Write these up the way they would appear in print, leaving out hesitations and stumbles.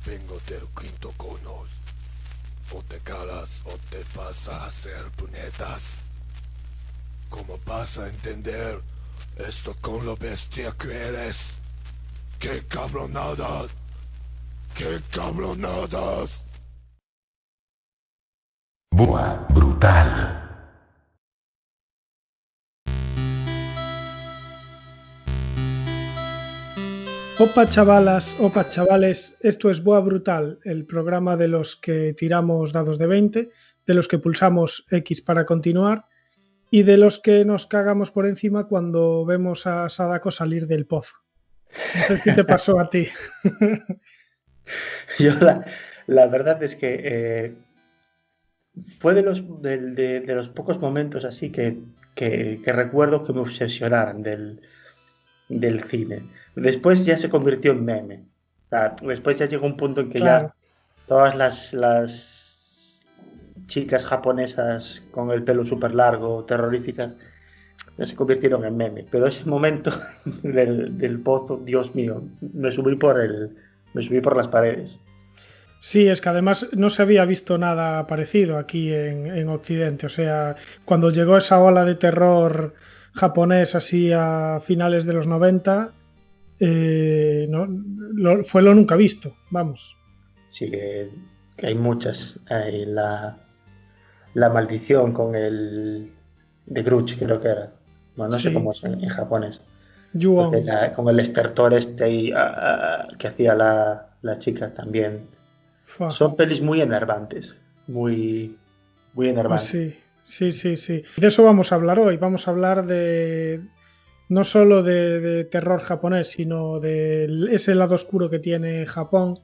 Vengo del quinto cono. O te calas o te vas a hacer puñetas. ¿Cómo vas a entender esto con lo bestia que eres? ¡Qué cabronada! ¡Qué cabronadas! Boa brutal. Opa chavalas, opa chavales, esto es Boa Brutal, el programa de los que tiramos dados de 20, de los que pulsamos X para continuar y de los que nos cagamos por encima cuando vemos a Sadako salir del pozo. No sé si te pasó a ti. Yo la verdad es que fue de los pocos momentos así que recuerdo que me obsesionaran del cine. Después ya se convirtió en meme. O sea, después ya llegó un punto en que Claro. ya todas las chicas japonesas con el pelo súper largo, terroríficas, ya se convirtieron en meme. Pero ese momento del pozo, Dios mío, me subí por las paredes. Sí, es que además no se había visto nada parecido aquí en Occidente. O sea, cuando llegó esa ola de terror japonés así a finales de los 90, fue lo nunca visto, vamos. Sí, que hay muchas. Hay la maldición con el de Grudge, creo que era. Bueno, no sé Sí, cómo es en japonés. Porque Yuon. con el estertor este que hacía la chica también. Fua. Son pelis muy enervantes. Muy, muy Pues enervantes. sí, sí, sí, sí. De eso vamos a hablar hoy. Vamos a hablar de no solo de terror japonés, sino de ese lado oscuro que tiene Japón,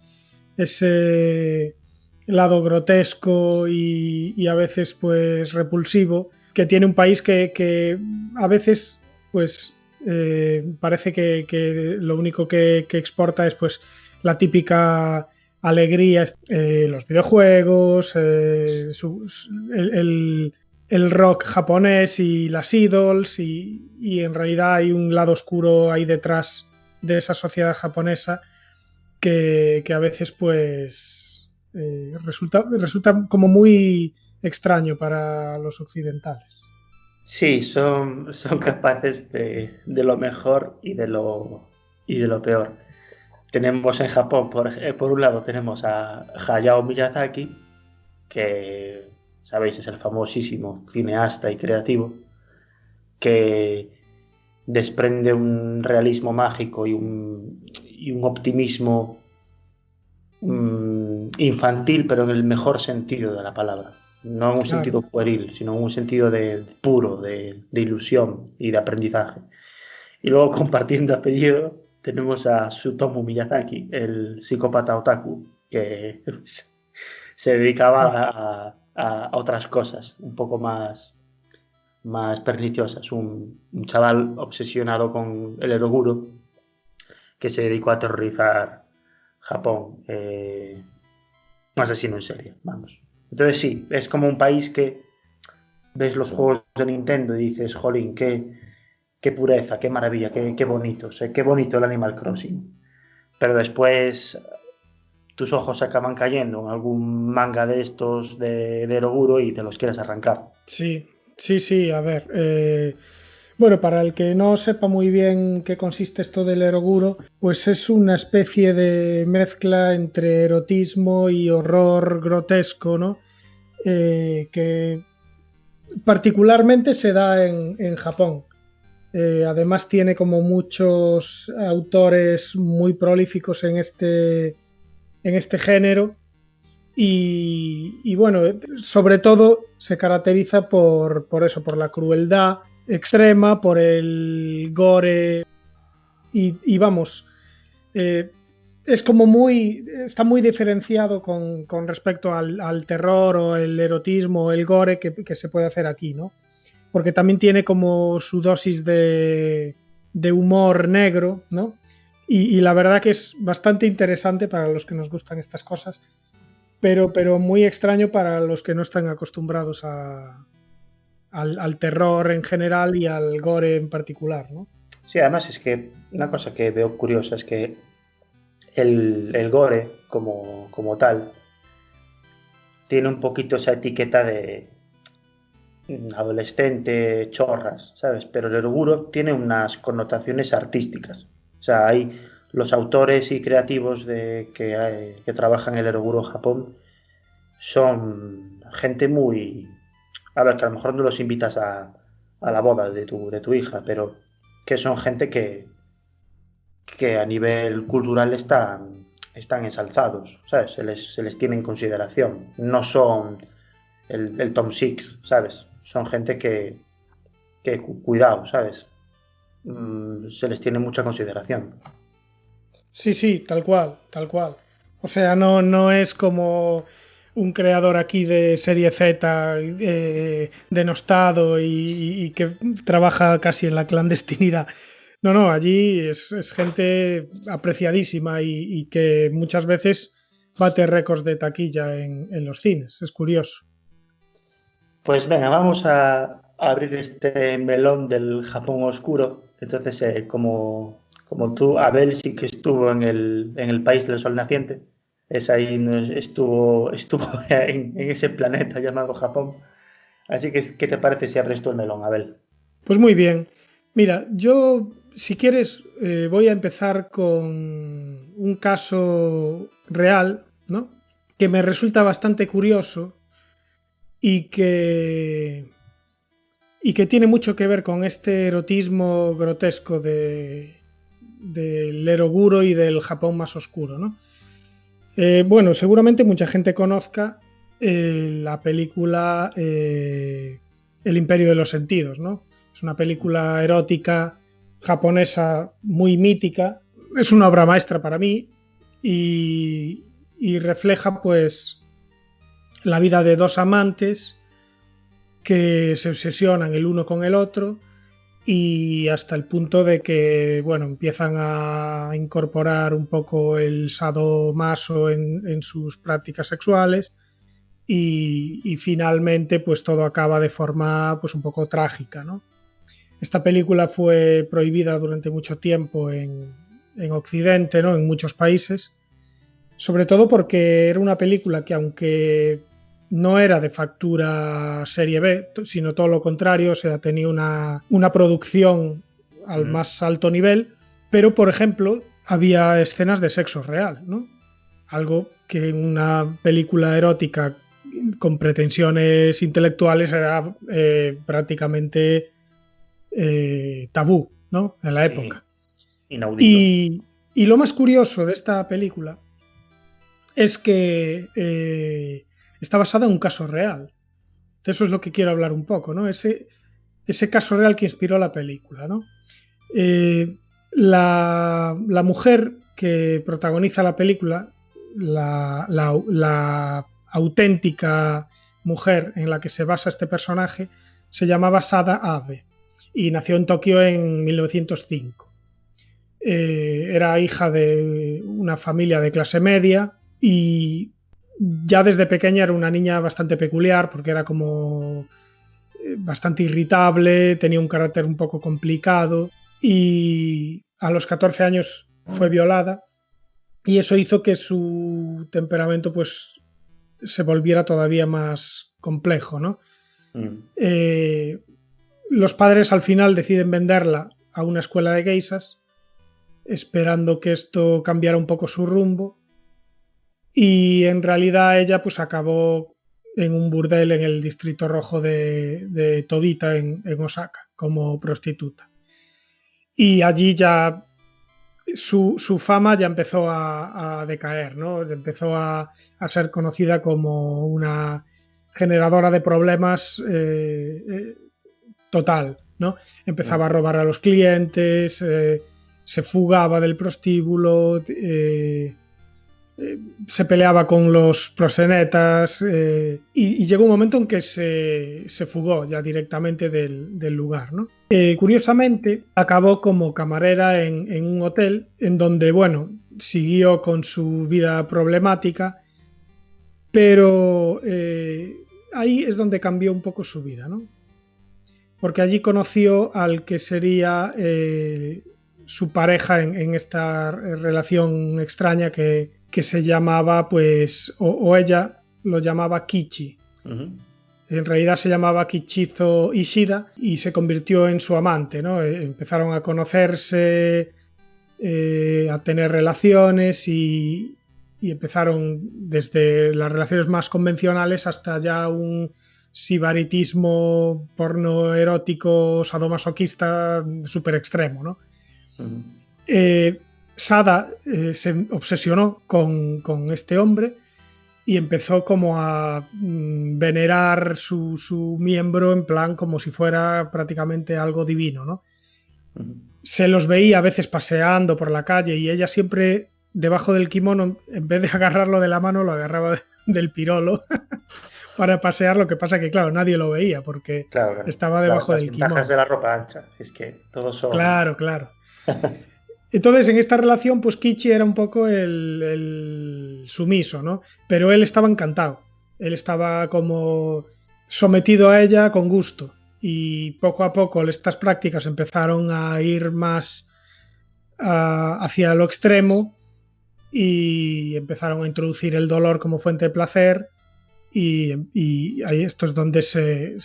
ese lado grotesco y a veces pues repulsivo que tiene un país que a veces pues parece que lo único que exporta es pues la típica alegría, los videojuegos, el rock japonés y las idols y en realidad hay un lado oscuro ahí detrás de esa sociedad japonesa que a veces pues resulta como muy extraño para los occidentales. Sí, son capaces de lo mejor y de lo peor. Tenemos en Japón, por un lado, tenemos a Hayao Miyazaki, que, sabéis, es el famosísimo cineasta y creativo, que desprende un realismo mágico y un optimismo infantil, pero en el mejor sentido de la palabra. No en un Claro. sentido pueril, sino en un sentido puro, de ilusión y de aprendizaje. Y luego, compartiendo apellido, tenemos a Tsutomu Miyazaki, el psicópata otaku, que se dedicaba a otras cosas, un poco más perniciosas. Un chaval obsesionado con el eroguro que se dedicó a aterrorizar Japón. Un asesino en serie, vamos. Entonces sí, es como un país que ves los juegos de Nintendo y dices, jolín, qué pureza, qué maravilla, qué bonito, o sea, qué bonito el Animal Crossing. Pero después tus ojos se acaban cayendo en algún manga de estos de Eroguro y te los quieres arrancar. Sí, sí, sí, a ver. Bueno, para el que no sepa muy bien qué consiste esto del eroguro, pues es una especie de mezcla entre erotismo y horror grotesco, ¿no? Que particularmente se da en Japón. Además tiene como muchos autores muy prolíficos en este género y bueno, sobre todo se caracteriza por eso, por la crueldad extrema, por el gore y vamos, eh, es como está muy diferenciado con respecto al terror o el erotismo o el gore que se puede hacer aquí, ¿no? Porque también tiene como su dosis de humor negro, ¿no? Y la verdad que es bastante interesante para los que nos gustan estas cosas, pero muy extraño para los que no están acostumbrados al terror en general y al gore en particular, ¿no? Sí, además es que una cosa que veo curiosa es que el gore como tal tiene un poquito esa etiqueta de adolescente, chorras, ¿sabes? Pero el Eroguro tiene unas connotaciones artísticas. O sea, hay los autores y creativos que trabajan en el Eroguro en Japón son gente muy... A ver, que a lo mejor no los invitas a la boda de tu hija, pero que son gente que a nivel cultural están ensalzados, ¿sabes? Se les tiene en consideración. No son el Tom Six, ¿sabes? Son gente cuidado, ¿sabes? Se les tiene mucha consideración. Sí, sí, tal cual, tal cual. O sea, no es como un creador aquí de serie Z denostado y que trabaja casi en la clandestinidad. No, allí es gente apreciadísima y que muchas veces bate récords de taquilla en los cines. Es curioso. Pues venga, vamos a abrir este melón del Japón oscuro. Entonces, como tú, Abel sí que estuvo en el país del sol naciente. Es ahí, estuvo en ese planeta llamado Japón. Así que, ¿qué te parece si abres tú el melón, Abel? Pues muy bien. Mira, yo, si quieres, voy a empezar con un caso real, ¿no? Que me resulta bastante curioso y que tiene mucho que ver con este erotismo grotesco del Eroguro y del Japón más oscuro, ¿no? Bueno, seguramente mucha gente conozca la película El Imperio de los Sentidos, ¿no? Es una película erótica japonesa muy mítica. Es una obra maestra para mí y refleja pues la vida de dos amantes que se obsesionan el uno con el otro y hasta el punto de que, bueno, empiezan a incorporar un poco el sadomaso en sus prácticas sexuales y finalmente pues todo acaba de forma pues un poco trágica, ¿no? Esta película fue prohibida durante mucho tiempo en Occidente, ¿no? En muchos países, sobre todo porque era una película que aunque no era de factura serie B, sino todo lo contrario, o sea, tenía una producción al más alto nivel, pero por ejemplo había escenas de sexo real, ¿no? Algo que en una película erótica con pretensiones intelectuales era prácticamente tabú, ¿no? En la época. Inaudito. Y lo más curioso de esta película es que está basada en un caso real. De eso es lo que quiero hablar un poco, ¿no? Ese caso real que inspiró la película, ¿no? La mujer que protagoniza la película, la auténtica mujer en la que se basa este personaje, se llamaba Sada Abe y nació en Tokio en 1905. Era hija de una familia de clase media y ya desde pequeña era una niña bastante peculiar porque era como bastante irritable, tenía un carácter un poco complicado y a los 14 años fue violada y eso hizo que su temperamento pues se volviera todavía más complejo, ¿no? Los padres al final deciden venderla a una escuela de geishas esperando que esto cambiara un poco su rumbo y en realidad ella pues acabó en un burdel en el distrito rojo de Tobita en Osaka como prostituta y allí ya su fama ya empezó a decaer, ¿no? Empezó a ser conocida como una generadora de problemas total, ¿no? Empezaba a robar a los clientes, se fugaba del prostíbulo, se peleaba con los proxenetas y llegó un momento en que se fugó ya directamente del lugar, ¿no? Curiosamente, acabó como camarera en un hotel en donde, bueno, siguió con su vida problemática, pero ahí es donde cambió un poco su vida, ¿no? Porque allí conoció al que sería su pareja en esta relación extraña que se llamaba, pues, o ella lo llamaba Kichi. En realidad se llamaba Kichizo Ishida y se convirtió en su amante, ¿no? Empezaron a conocerse, a tener relaciones y empezaron desde las relaciones más convencionales hasta ya un sibaritismo porno erótico sadomasoquista súper extremo, ¿no? Sada se obsesionó con este hombre y empezó como a venerar su miembro en plan como si fuera prácticamente algo divino, ¿no? Se los veía a veces paseando por la calle y ella siempre debajo del kimono, en vez de agarrarlo de la mano, lo agarraba del pirolo para pasear. Lo que pasa que, claro, nadie lo veía porque estaba debajo del kimono. Las ventajas de la ropa ancha, es que todos son... Claro. Entonces, en esta relación, pues Kichi era un poco el sumiso, ¿no? Pero él estaba encantado. Él estaba como sometido a ella con gusto. Y poco a poco estas prácticas empezaron a ir más hacia lo extremo y empezaron a introducir el dolor como fuente de placer. Y ahí esto es donde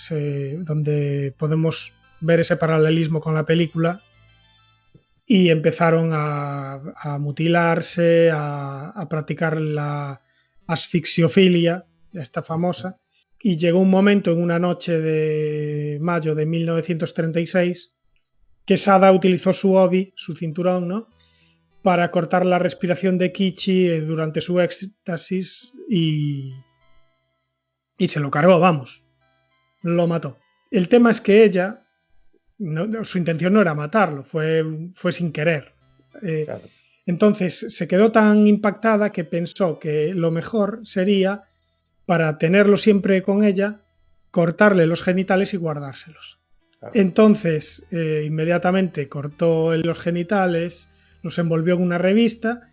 donde podemos ver ese paralelismo con la película. Y empezaron a mutilarse, a practicar la asfixiofilia, esta famosa. Y llegó un momento en una noche de mayo de 1936 que Sada utilizó su obi, su cinturón, ¿no?, para cortar la respiración de Kichi durante su éxtasis y se lo cargó, vamos. Lo mató. El tema es que ella... No, su intención no era matarlo, fue sin querer. Claro. Entonces se quedó tan impactada que pensó que lo mejor sería, para tenerlo siempre con ella, cortarle los genitales y guardárselos. Claro. Entonces inmediatamente cortó los genitales, los envolvió en una revista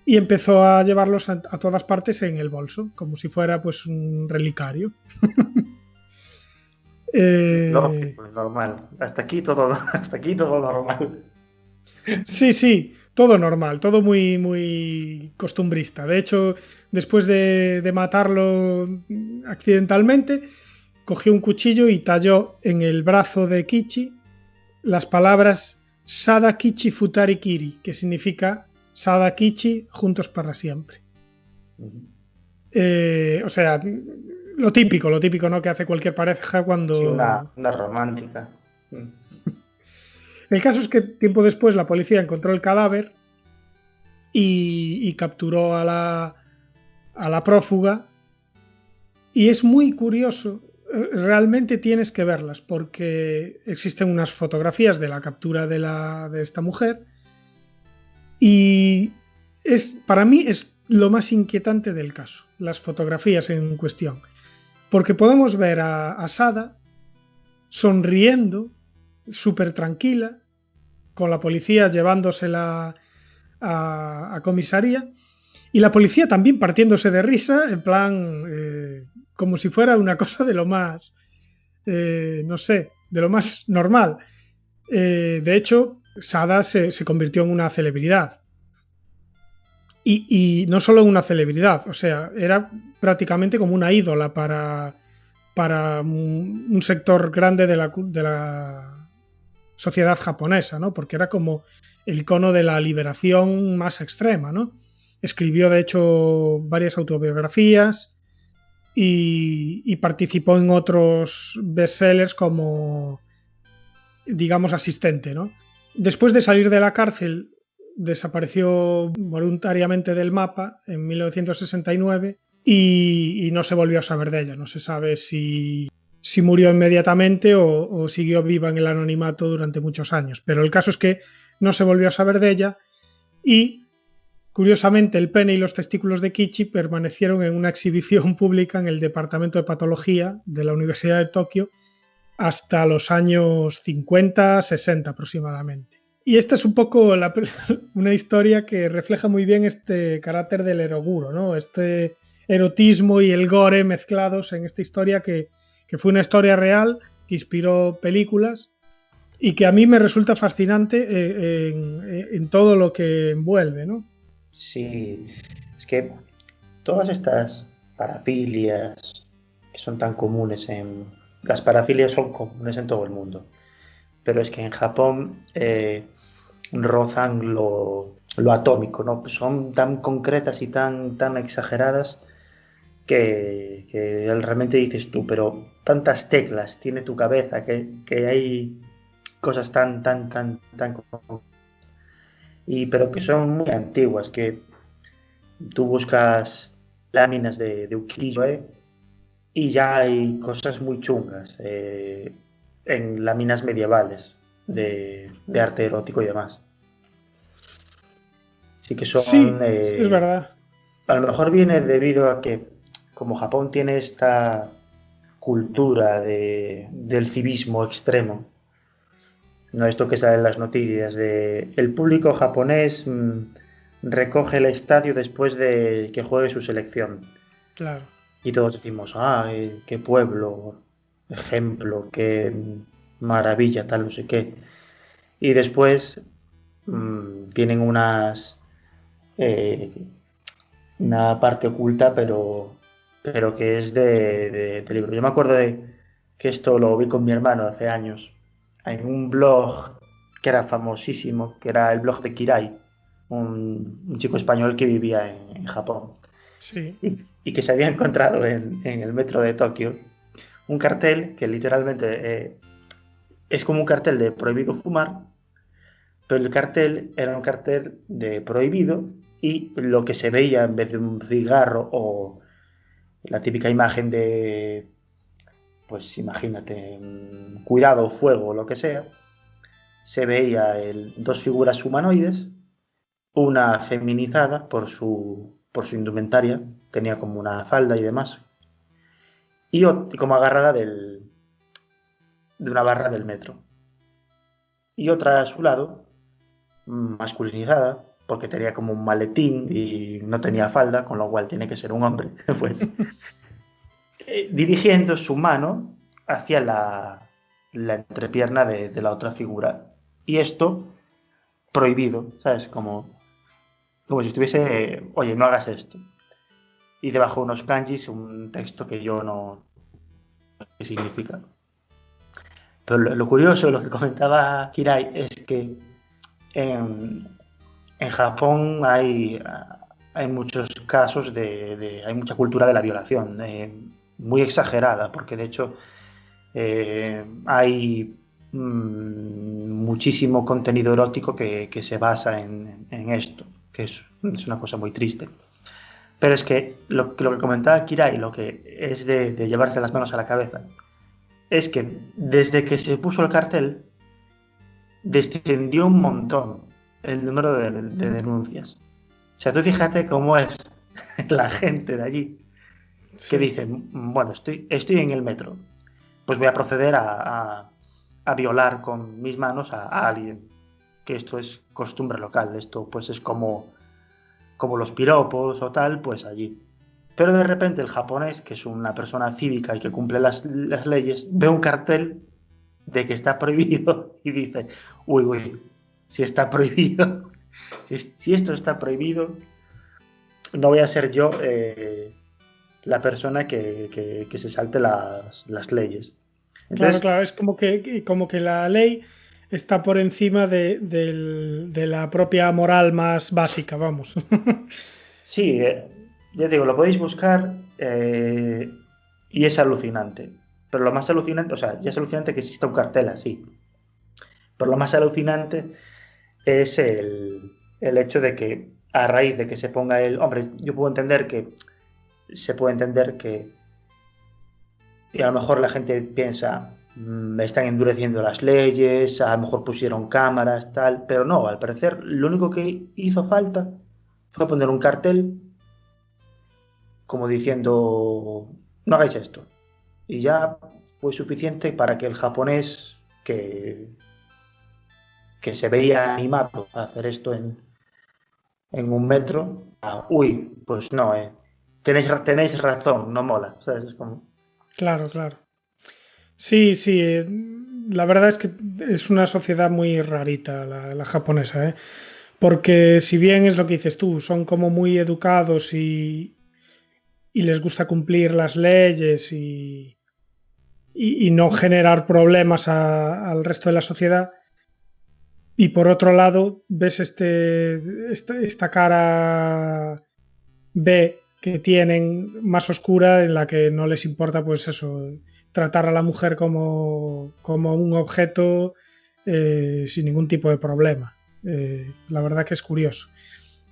y empezó a llevarlos a todas partes en el bolso, como si fuera pues un relicario. Lógico, normal. Hasta aquí todo normal. Sí, todo normal, todo muy, muy costumbrista. De hecho, después de matarlo accidentalmente, cogió un cuchillo y talló en el brazo de Kichi las palabras Sada Kichi Futari Kiri, que significa Sada Kichi juntos para siempre. O sea, lo típico, ¿no?, que hace cualquier pareja cuando... Sí, una romántica. El caso es que tiempo después la policía encontró el cadáver y capturó a la prófuga. Y es muy curioso, realmente tienes que verlas, porque existen unas fotografías de la captura de esta mujer y para mí es lo más inquietante del caso, las fotografías en cuestión. Porque podemos ver a Sada sonriendo, súper tranquila, con la policía llevándosela a comisaría, y la policía también partiéndose de risa, en plan, como si fuera una cosa de lo más, no sé, de lo más normal. De hecho, Sada se convirtió en una celebridad. Y no solo una celebridad, o sea, era prácticamente como una ídola para un sector grande de la sociedad japonesa, ¿no? Porque era como el icono de la liberación más extrema, ¿no? Escribió, de hecho, varias autobiografías y participó en otros bestsellers como, digamos, asistente, ¿no? Después de salir de la cárcel, desapareció voluntariamente del mapa en 1969 y no se volvió a saber de ella. No se sabe si murió inmediatamente o siguió viva en el anonimato durante muchos años. Pero el caso es que no se volvió a saber de ella y, curiosamente, el pene y los testículos de Kichi permanecieron en una exhibición pública en el Departamento de Patología de la Universidad de Tokio hasta los años 50-60 aproximadamente. Y esta es un poco una historia que refleja muy bien este carácter del eroguro, ¿no? Este erotismo y el gore mezclados en esta historia que fue una historia real, que inspiró películas y que a mí me resulta fascinante en todo lo que envuelve, ¿no? Sí, es que todas estas parafilias que son tan comunes en... Las parafilias son comunes en todo el mundo, pero es que en Japón rozan lo atómico, ¿no? Pues son tan concretas y tan exageradas que realmente dices tú, pero tantas teclas tiene tu cabeza que hay cosas tan... pero que son muy antiguas, que tú buscas láminas de ukiyo-e y ya hay cosas muy chungas en láminas medievales de arte erótico y demás. Sí que son... Sí, es verdad. a lo mejor viene debido a que como Japón tiene esta cultura del civismo extremo, no esto que sale en las noticias, de el público japonés recoge el estadio después de que juegue su selección. Claro. Y todos decimos, qué pueblo, ejemplo, qué maravilla, tal, no sé qué. Y después tienen eh, una parte oculta, pero que es de libro. Yo me acuerdo de que esto lo vi con mi hermano hace años, en un blog que era famosísimo, que era el blog de Kirai, un chico español que vivía en Japón. Sí. Y que se había encontrado en el metro de Tokio un cartel que literalmente es como un cartel de prohibido fumar, pero el cartel era un cartel de prohibido y lo que se veía en vez de un cigarro o la típica imagen de, pues imagínate, cuidado, fuego, lo que sea, se veía dos figuras humanoides, una feminizada por su indumentaria, tenía como una falda y demás, y como agarrada de una barra del metro. Y otra a su lado, masculinizada, porque tenía como un maletín y no tenía falda, con lo cual tiene que ser un hombre, pues dirigiendo su mano hacia la entrepierna de la otra figura. Y esto prohibido, ¿sabes? Como si estuviese, oye, no hagas esto. Y debajo unos kanjis, un texto que yo no sé qué significa. Pero lo curioso, lo que comentaba Kirai, es que en Japón hay muchos casos hay mucha cultura de la violación, muy exagerada, porque de hecho hay muchísimo contenido erótico que se basa en esto, que es una cosa muy triste. Pero es que lo que comentaba Kirai, lo que es de llevarse las manos a la cabeza, es que desde que se puso el cartel, descendió un montón el número de denuncias. O sea, tú fíjate cómo es la gente de allí, que Sí. dicen, bueno, estoy en el metro, pues voy a proceder a violar con mis manos a alguien, que esto es costumbre local, esto pues es como los piropos o tal, pues allí. Pero de repente el japonés, que es una persona cívica y que cumple las leyes, ve un cartel de que está prohibido y dice, uy, si está prohibido, si esto está prohibido, no voy a ser yo la persona que se salte las leyes. Claro, Entonces, claro, es como que la ley está por encima de la propia moral más básica, vamos. sí, ya digo, lo podéis buscar y es alucinante. Pero lo más alucinante, o sea, ya es alucinante que exista un cartel así. Pero lo más alucinante es el hecho de que a raíz de que se ponga hombre, yo puedo entender que se puede entender que y a lo mejor la gente piensa, me están endureciendo las leyes, a lo mejor pusieron cámaras, tal, pero no, al parecer lo único que hizo falta fue poner un cartel como diciendo, no hagáis esto. Y ya fue suficiente para que el japonés que se veía animado a hacer esto en un metro, uy, pues no, tenéis razón, no mola, ¿sabes? Es como... Claro, claro. Sí, sí. la verdad es que es una sociedad muy rarita la japonesa, ¿eh? Porque si bien es lo que dices tú, son como muy educados y les gusta cumplir las leyes y no generar problemas al resto de la sociedad. Y por otro lado, ves esta cara B que tienen más oscura en la que no les importa, pues eso, tratar a la mujer como un objeto sin ningún tipo de problema. La verdad que es curioso.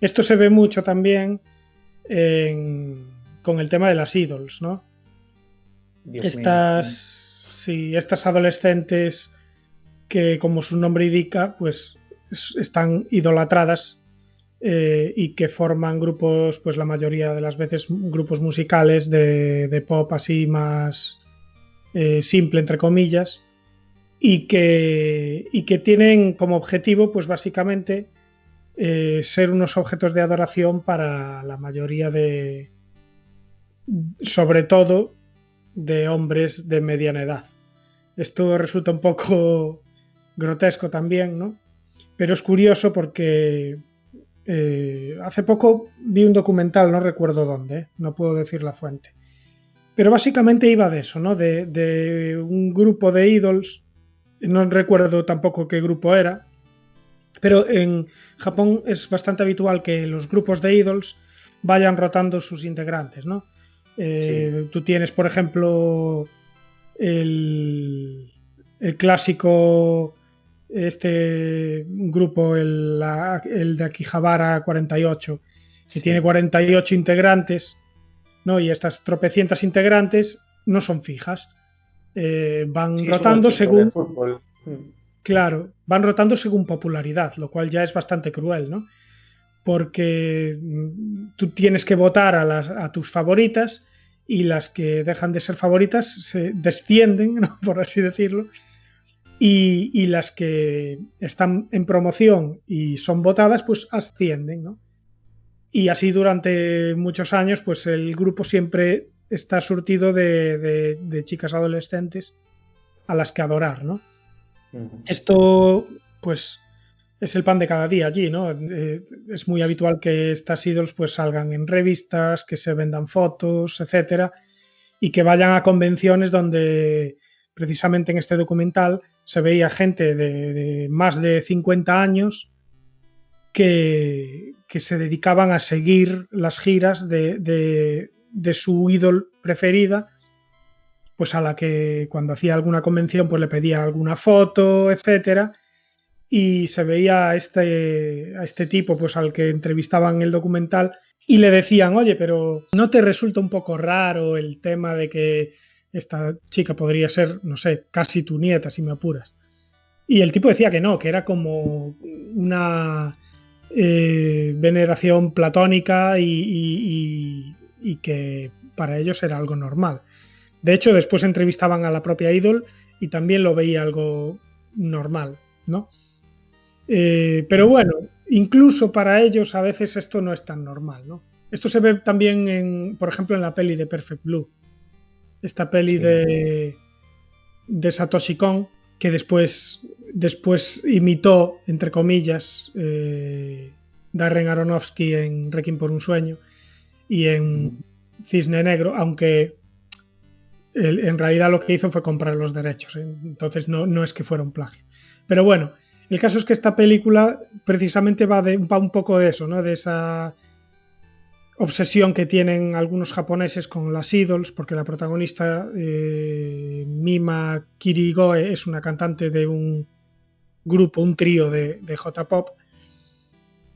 Esto se ve mucho también con el tema de las idols, ¿no? Dios mío. Estas adolescentes que, como su nombre indica, pues están idolatradas y que forman grupos, pues la mayoría de las veces grupos musicales de pop así más simple, entre comillas, y que tienen como objetivo, pues básicamente, ser unos objetos de adoración para la mayoría sobre todo, de hombres de mediana edad. Esto resulta un poco grotesco también, ¿no? Pero es curioso porque hace poco vi un documental, no recuerdo dónde, no puedo decir la fuente, pero básicamente iba de eso, ¿no? De un grupo de idols, no recuerdo tampoco qué grupo era, pero en Japón es bastante habitual que los grupos de idols vayan rotando sus integrantes, ¿no? Sí. Tú tienes, por ejemplo, el clásico grupo, el de Akihabara 48, que tiene Sí. 48 integrantes, ¿no? Y estas tropecientas integrantes no son fijas. Van Sí, es un rotando equipo de según, fútbol. claro, van rotando según popularidad, lo cual ya es bastante cruel, ¿no? Porque tú tienes que votar a tus favoritas y las que dejan de ser favoritas se descienden, ¿no? Por así decirlo, y las que están en promoción y son votadas, pues ascienden, ¿no? Y así durante muchos años, pues el grupo siempre está surtido de chicas adolescentes a las que adorar, ¿no? Esto, pues, es el pan de cada día allí, ¿no? Es muy habitual que estas idols pues salgan en revistas, que se vendan fotos, etcétera, y que vayan a convenciones donde precisamente en este documental se veía gente de más de 50 años que se dedicaban a seguir las giras de su ídol preferida, pues a la que cuando hacía alguna convención pues le pedía alguna foto, etcétera, y se veía a este tipo pues al que entrevistaban en el documental y le decían, oye, pero ¿no te resulta un poco raro el tema de que esta chica podría ser, no sé, casi tu nieta si me apuras? Y el tipo decía que no, que era como una veneración platónica y que para ellos era algo normal. De hecho, después entrevistaban a la propia ídol y también lo veía algo normal, ¿no? Pero bueno, incluso para ellos a veces esto no es tan normal, ¿no? Esto se ve también, por ejemplo, en la peli de Perfect Blue, esta peli Sí. de Satoshi Kon, que después imitó, entre comillas, Darren Aronofsky en Requiem por un sueño y en Cisne Negro, aunque en realidad lo que hizo fue comprar los derechos, ¿eh? Entonces no es que fuera un plagio. Pero bueno, el caso es que esta película precisamente va un poco de eso, ¿no? De esa obsesión que tienen algunos japoneses con las idols, porque la protagonista, Mima Kirigoe, es una cantante de un grupo, un trío de J-pop,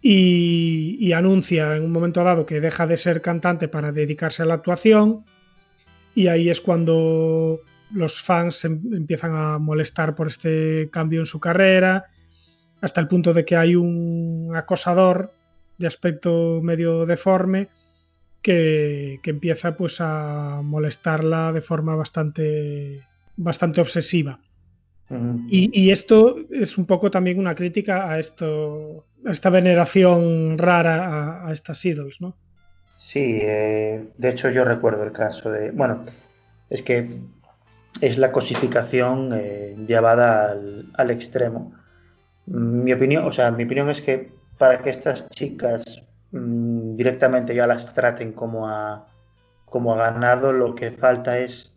y anuncia en un momento dado que deja de ser cantante para dedicarse a la actuación, y ahí es cuando los fans empiezan a molestar por este cambio en su carrera, hasta el punto de que hay un acosador de aspecto medio deforme que empieza pues a molestarla de forma bastante obsesiva. Y esto es un poco también una crítica a esta veneración rara a estas idols, ¿no? Sí, de hecho yo recuerdo el caso de... Bueno, es que es la cosificación llevada al extremo. Mi opinión es que para que estas chicas directamente ya las traten como a ganado, lo que falta es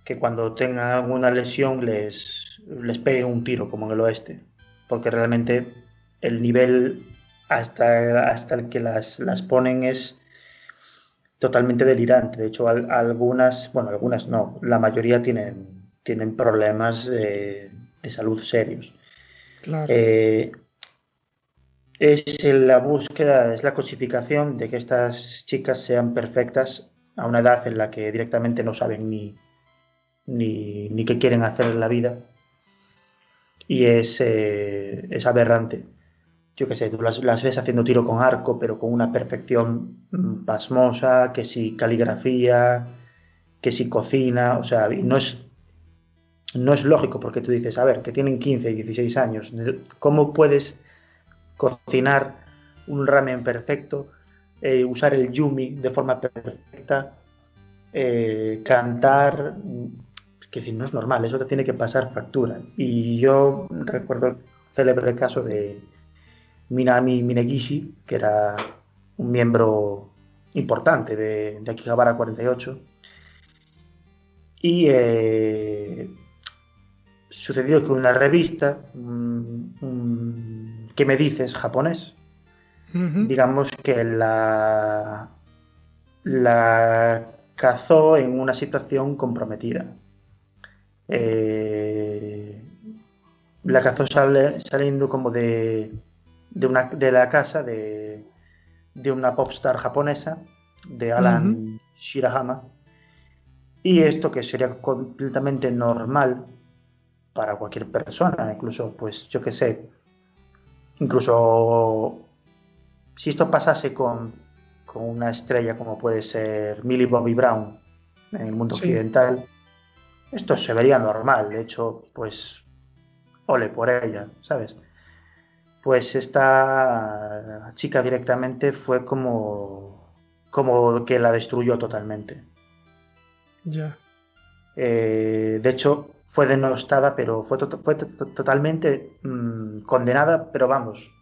que cuando tengan alguna lesión les peguen un tiro, como en el oeste, porque realmente el nivel hasta el que las ponen es totalmente delirante. De hecho, algunas no, la mayoría tienen problemas de salud serios. Claro. Eh, la búsqueda, es la cosificación de que estas chicas sean perfectas a una edad en la que directamente no saben ni qué quieren hacer en la vida, y es aberrante. Yo qué sé, tú las ves haciendo tiro con arco, pero con una perfección pasmosa, que si caligrafía, que si cocina, o sea, y no es lógico, porque tú dices, a ver, que tienen 15 y 16 años, ¿cómo puedes cocinar un ramen perfecto, usar el yumi de forma perfecta, cantar? Que si no es normal, eso te tiene que pasar factura. Y yo recuerdo el célebre caso de Minami Minegishi, que era un miembro importante de Akihabara 48, y sucedió que una revista, ¿qué me dices? Japonés, Ujú. digamos que la cazó en una situación comprometida. Eh, la cazó saliendo como de la casa de una popstar japonesa, de Ujú. Alan Shirahama, y esto que sería completamente normal para cualquier persona, incluso, pues yo qué sé, incluso si esto pasase con una estrella como puede ser Millie Bobby Brown en el mundo Sí. occidental, esto se vería normal. De hecho, pues ole por ella, ¿sabes? Pues esta chica directamente fue como que la destruyó totalmente. Ya. De hecho, fue denostada, pero fue totalmente condenada, pero vamos.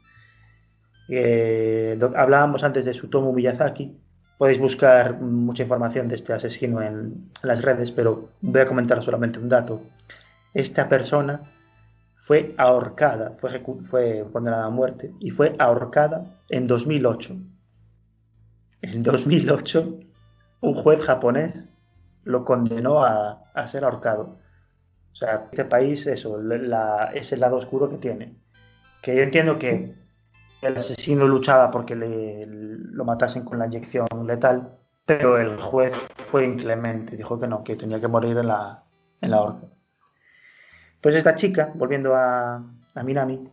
Hablábamos antes de Sutomu Miyazaki. Podéis buscar mucha información de este asesino en las redes, pero voy a comentar solamente un dato. Esta persona fue ahorcada, fue condenada a muerte y fue ahorcada en 2008. En 2008, un juez japonés lo condenó a ser ahorcado. O sea, este país, eso, es el lado oscuro que tiene. Que yo entiendo que el asesino luchaba porque lo matasen con la inyección letal, pero el juez fue inclemente, dijo que no, que tenía que morir en la horca. Pues esta chica, volviendo a Minami,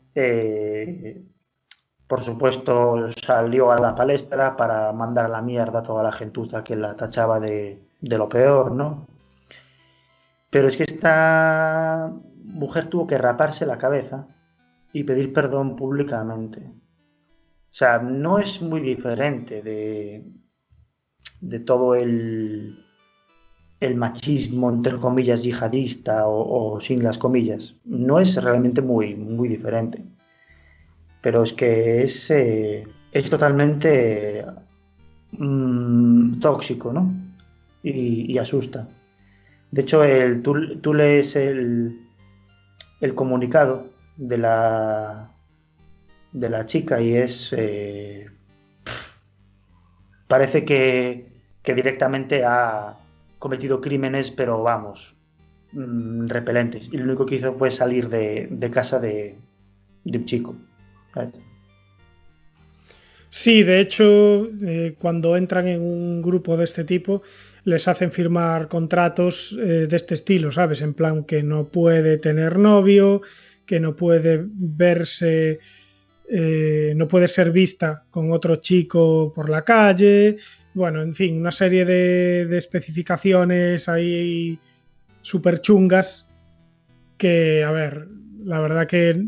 por supuesto salió a la palestra para mandar a la mierda a toda la gentuza que la tachaba de lo peor, ¿no? Pero es que esta mujer tuvo que raparse la cabeza y pedir perdón públicamente. O sea, no es muy diferente de todo el machismo, entre comillas, yihadista o sin las comillas. No es realmente muy, muy diferente. Pero es que es totalmente tóxico, ¿no? Y asusta. De hecho, tú lees el comunicado de la chica y parece que directamente ha cometido crímenes, pero vamos, repelentes. Y lo único que hizo fue salir de casa de un chico. ¿Sabes? Sí, de hecho, cuando entran en un grupo de este tipo, les hacen firmar contratos de este estilo, ¿sabes? En plan que no puede tener novio, que no puede verse, no puede ser vista con otro chico por la calle. Bueno, en fin, una serie de especificaciones ahí súper chungas que, a ver, la verdad que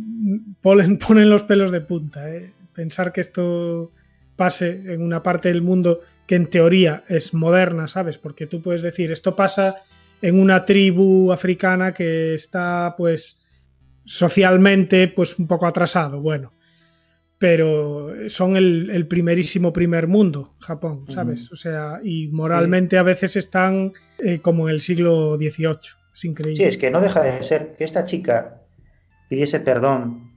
ponen los pelos de punta, ¿eh? Pensar que esto pase en una parte del mundo que en teoría es moderna, ¿sabes? Porque tú puedes decir, esto pasa en una tribu africana que está pues socialmente pues un poco atrasado, bueno, pero son el primerísimo primer mundo, Japón, ¿sabes? O sea, y moralmente a veces están como en el siglo XVIII, es increíble. Sí, es que no deja de ser que esta chica pidiese perdón.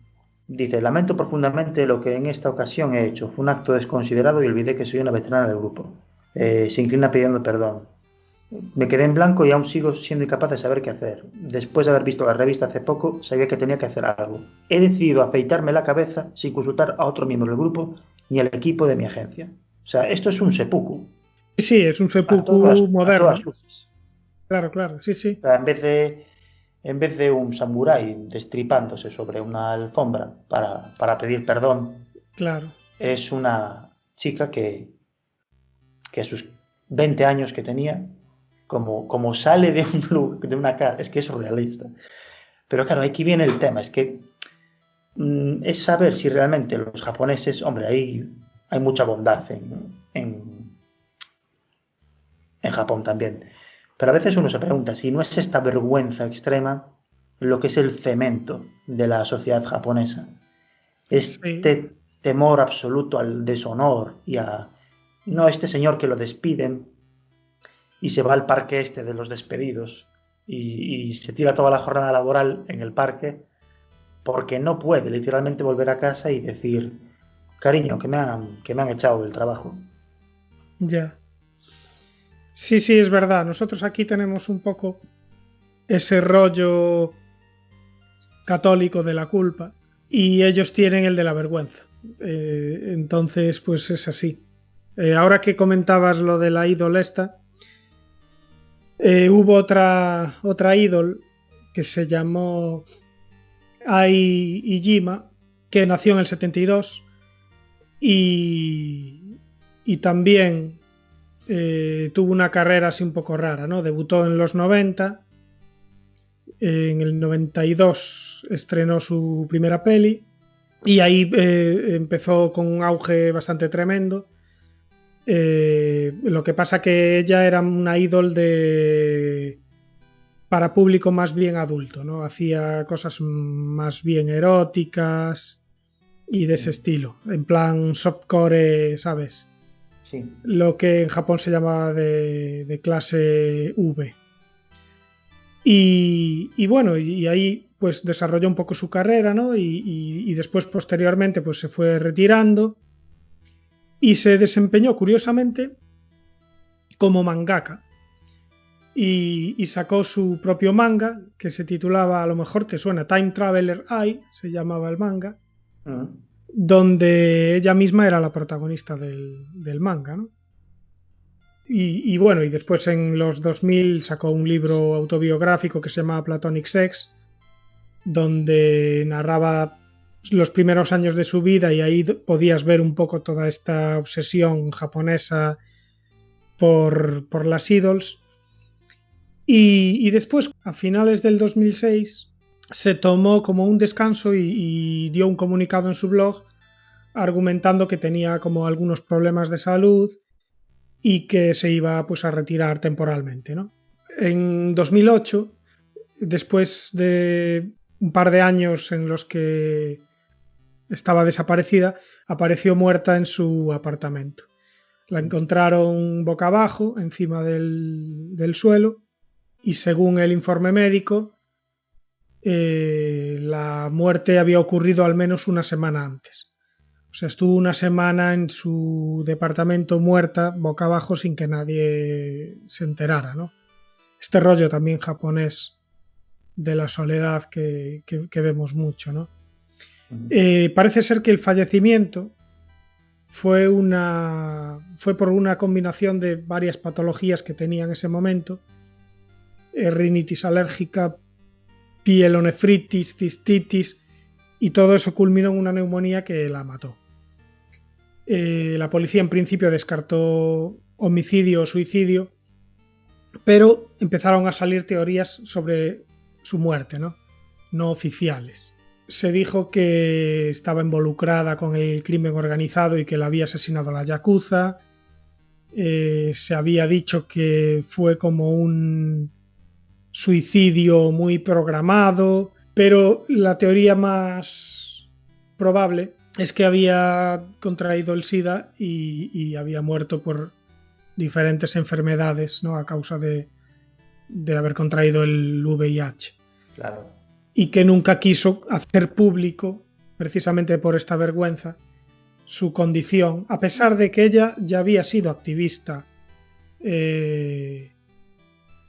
Dice, lamento profundamente lo que en esta ocasión he hecho. Fue un acto desconsiderado y olvidé que soy una veterana del grupo. Se inclina pidiendo perdón. Me quedé en blanco y aún sigo siendo incapaz de saber qué hacer. Después de haber visto la revista hace poco, sabía que tenía que hacer algo. He decidido afeitarme la cabeza sin consultar a otro miembro del grupo ni al equipo de mi agencia. O sea, esto es un seppuku. Sí, es un seppuku moderno. A todas luces. Claro, claro, sí, sí. O sea, en vez de un samurái destripándose sobre una alfombra para pedir perdón, claro, es una chica que a sus 20 años que tenía, como sale de una casa, es que es surrealista. Pero claro, aquí viene el tema, es que es saber si realmente los japoneses, hombre, hay mucha bondad en Japón también. Pero a veces uno se pregunta si no es esta vergüenza extrema lo que es el cemento de la sociedad japonesa. Este temor absoluto al deshonor y a... No, este señor que lo despiden y se va al parque este de los despedidos y se tira toda la jornada laboral en el parque porque no puede literalmente volver a casa y decir, cariño, que me han echado del trabajo. Ya. Sí, sí, es verdad. Nosotros aquí tenemos un poco ese rollo católico de la culpa y ellos tienen el de la vergüenza. Entonces, pues es así. Ahora que comentabas lo de la ídol esta, hubo otra ídol que se llamó Ai Ijima, que nació en el 72 y también tuvo una carrera así un poco rara, ¿no? Debutó en los 90, en el 92 estrenó su primera peli y ahí empezó con un auge bastante tremendo. Lo que pasa que ella era una ídol para público más bien adulto, ¿no? Hacía cosas más bien eróticas y de ese estilo, en plan softcore, ¿sabes? Sí. Lo que en Japón se llama de clase V. Y bueno, y ahí pues desarrolló un poco su carrera, ¿no? Y después posteriormente pues se fue retirando y se desempeñó curiosamente como mangaka y sacó su propio manga que se titulaba, a lo mejor te suena, Time Traveler Ai, se llamaba el manga, donde ella misma era la protagonista del manga, ¿no? Y bueno, y después en los 2000 sacó un libro autobiográfico que se llama Platonic Sex, donde narraba los primeros años de su vida y ahí podías ver un poco toda esta obsesión japonesa por las idols. Y después, a finales del 2006, se tomó como un descanso y dio un comunicado en su blog argumentando que tenía como algunos problemas de salud y que se iba pues a retirar temporalmente, ¿no? En 2008, después de un par de años en los que estaba desaparecida, apareció muerta en su apartamento. La encontraron boca abajo, encima del suelo, y según el informe médico, la muerte había ocurrido al menos una semana antes. O sea, estuvo una semana en su departamento muerta, boca abajo, sin que nadie se enterara, ¿no? Este rollo también japonés de la soledad que vemos mucho, ¿no? Parece ser que el fallecimiento fue por una combinación de varias patologías que tenía en ese momento: rinitis alérgica, pielonefritis, cistitis, y todo eso culminó en una neumonía que la mató. La policía en principio descartó homicidio o suicidio, pero empezaron a salir teorías sobre su muerte, no oficiales. Se dijo que estaba involucrada con el crimen organizado y que la había asesinado la Yakuza. Se había dicho que fue como un suicidio muy programado, pero la teoría más probable es que había contraído el SIDA y había muerto por diferentes enfermedades, ¿no? A causa de haber contraído el VIH. Claro. Y que nunca quiso hacer público, precisamente por esta vergüenza, su condición, a pesar de que ella ya había sido activista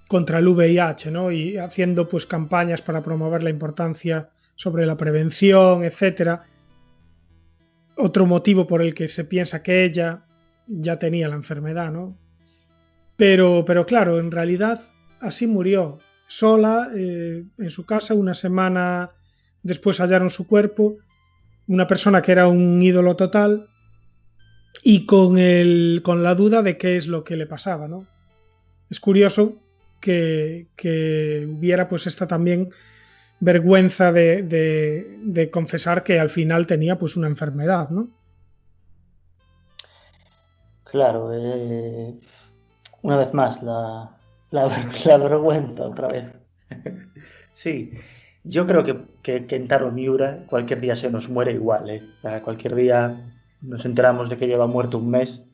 contra el VIH, ¿no? Y haciendo pues campañas para promover la importancia sobre la prevención, etcétera. Otro motivo por el que se piensa que ella ya tenía la enfermedad, ¿no? Pero claro, en realidad así murió, sola, en su casa. Una semana después hallaron su cuerpo, una persona que era un ídolo total, y con la duda de qué es lo que le pasaba, ¿no? Es curioso que hubiera pues esta también vergüenza de confesar que al final tenía pues una enfermedad, ¿no? Claro, una vez más, la vergüenza otra vez. Sí, yo creo que Kentaro Miura cualquier día se nos muere igual, ¿eh? O sea, cualquier día nos enteramos de que lleva muerto un mes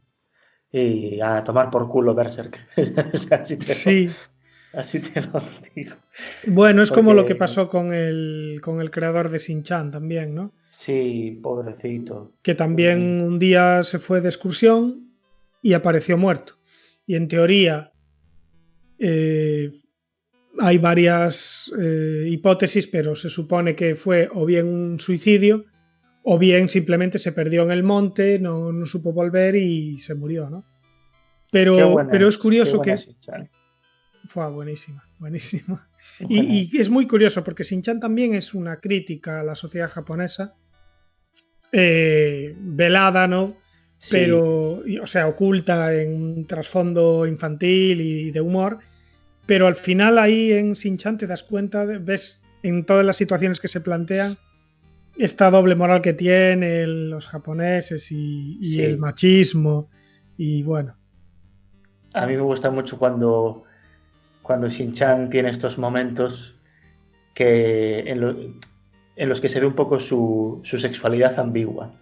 y a tomar por culo Berserk. O sea, Sí, así te lo digo. bueno, es como lo que Porque pasó con el creador de Shin-Chan también, ¿no? sí, pobrecito. Que también un día se fue de excursión y apareció muerto. Y en teoría hay varias hipótesis, pero se supone que fue o bien un suicidio o bien simplemente se perdió en el monte, no supo volver y se murió, ¿no? Pero es Qué curioso buena que Shin-chan. fue buenísima, buenísima. Buena. Y es muy curioso porque Shin-Chan también es una crítica a la sociedad japonesa, velada, ¿no? Sí, Pero, o sea, oculta en un trasfondo infantil y de humor, pero al final ahí en Shin-Chan te das cuenta, ves en todas las situaciones que se plantean esta doble moral que tienen los japoneses y el sí. machismo y bueno. A mí me gusta mucho cuando Shin-chan tiene estos momentos que en los que se ve un poco su sexualidad ambigua.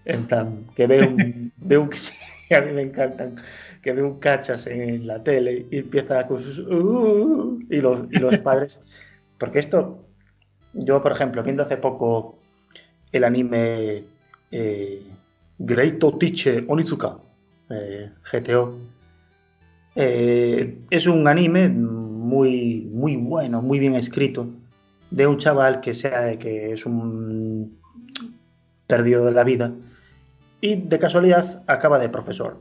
En plan, que sí, a mí me encantan, que ve un cachas en la tele y empieza con sus y los padres. Porque esto, yo por ejemplo, viendo hace poco el anime Great Teacher Onizuka, GTO, es un anime muy bueno, muy bien escrito, de un chaval que es un perdido de la vida y de casualidad acaba de profesor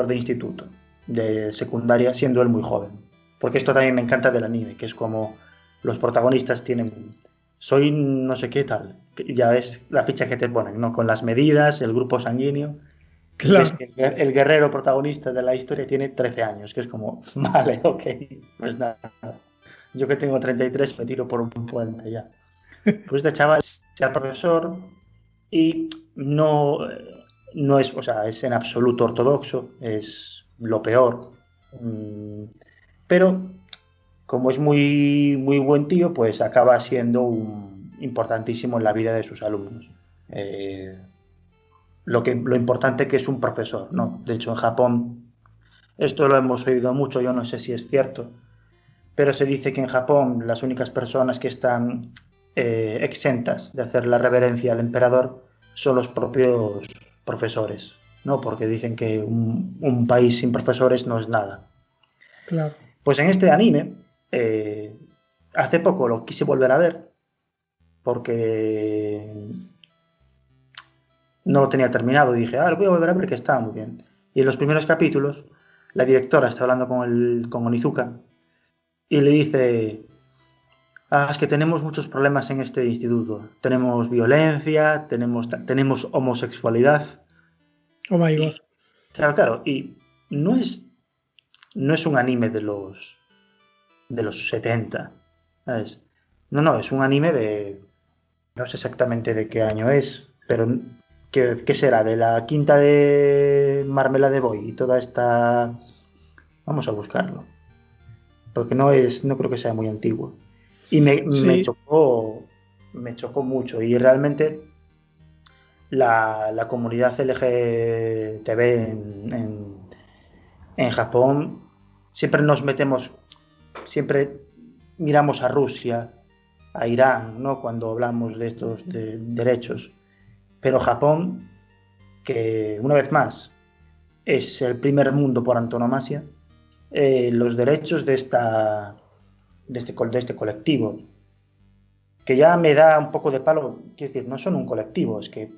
de instituto, de secundaria, siendo él muy joven. Porque esto también me encanta del anime, que es como los protagonistas tienen, soy no sé qué tal, que ya ves la ficha que te ponen, ¿no? Con las medidas, el grupo sanguíneo, y ves Claro, que el guerrero protagonista de la historia tiene 13 años, que es como, vale, ok, pues nada. Yo que tengo 33 me tiro por un puente ya. Pues este chaval es el profesor y no es, o sea, es en absoluto ortodoxo, es lo peor. Mm, Pero como es muy buen tío, pues acaba siendo importantísimo en la vida de sus alumnos. Eh, lo importante que es un profesor, ¿no? De hecho, en Japón, esto lo hemos oído mucho, yo no sé si es cierto, pero se dice que en Japón las únicas personas que están exentas de hacer la reverencia al emperador son los propios profesores, ¿no? Porque dicen que un país sin profesores no es nada. claro. Pues en este anime, eh, hace poco lo quise volver a ver porque no lo tenía terminado y dije, lo voy a volver a ver que estaba muy bien. Y en los primeros capítulos, la directora está hablando con Onizuka y le dice, es que tenemos muchos problemas en este instituto. Tenemos violencia, tenemos homosexualidad. Oh my god. Y claro, y no es, no es un anime de los 70, ¿sabes? No, es un anime no sé exactamente de qué año es, pero ¿qué será? De la quinta de Marmelade Boy y toda esta... Vamos a buscarlo. porque no creo que sea muy antiguo. Y Sí, me chocó mucho. Y realmente la comunidad LGTB en Japón siempre nos metemos, siempre miramos a Rusia, a Irán, ¿no? Cuando hablamos de estos derechos. Pero Japón, que una vez más es el primer mundo por antonomasia, los derechos de este colectivo, que ya me da un poco de palo, quiero decir, no son un colectivo, es que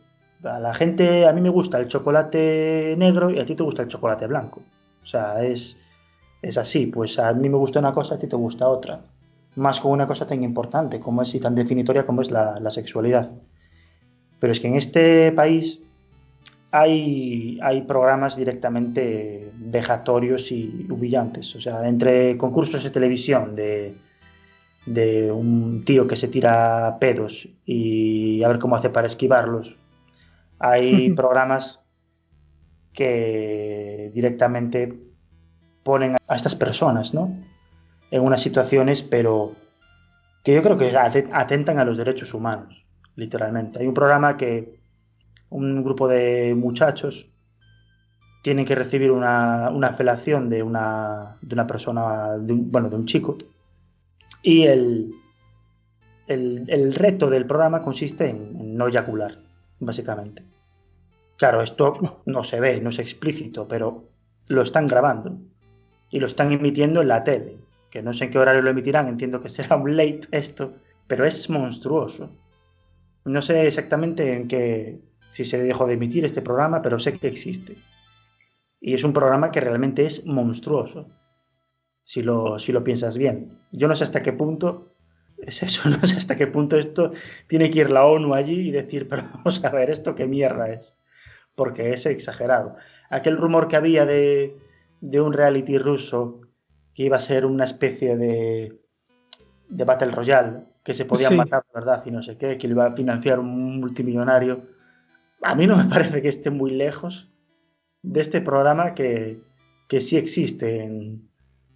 a la gente, a mí me gusta el chocolate negro y a ti te gusta el chocolate blanco. O sea, es así, pues a mí me gusta una cosa, a ti te gusta otra. Más con una cosa tan importante como es y tan definitoria como es la sexualidad. Pero es que en este país hay programas directamente vejatorios y humillantes. O sea, entre concursos de televisión de un tío que se tira pedos y a ver cómo hace para esquivarlos, hay programas que directamente ponen a estas personas, ¿no? En unas situaciones, pero que yo creo que atentan a los derechos humanos, literalmente. Hay un programa que un grupo de muchachos tienen que recibir una felación de una persona, bueno, de un chico, y el reto del programa consiste en no eyacular, básicamente. Claro, esto no se ve, no es explícito, pero lo están grabando y lo están emitiendo en la tele, que no sé en qué horario lo emitirán, entiendo que será un late esto, pero es monstruoso. No sé exactamente en qué, si se dejó de emitir este programa, pero sé que existe. Y es un programa que realmente es monstruoso, si lo piensas bien. Yo no sé hasta qué punto es eso, no sé hasta qué punto esto tiene que ir la ONU allí y decir, pero vamos a ver, ¿esto qué mierda es? Porque es exagerado. Aquel rumor que había de un reality ruso que iba a ser una especie de Battle Royale, que se podían sí. matar, ¿verdad? Y no sé qué, que lo iba a financiar un multimillonario. A mí no me parece que esté muy lejos de este programa que sí existe,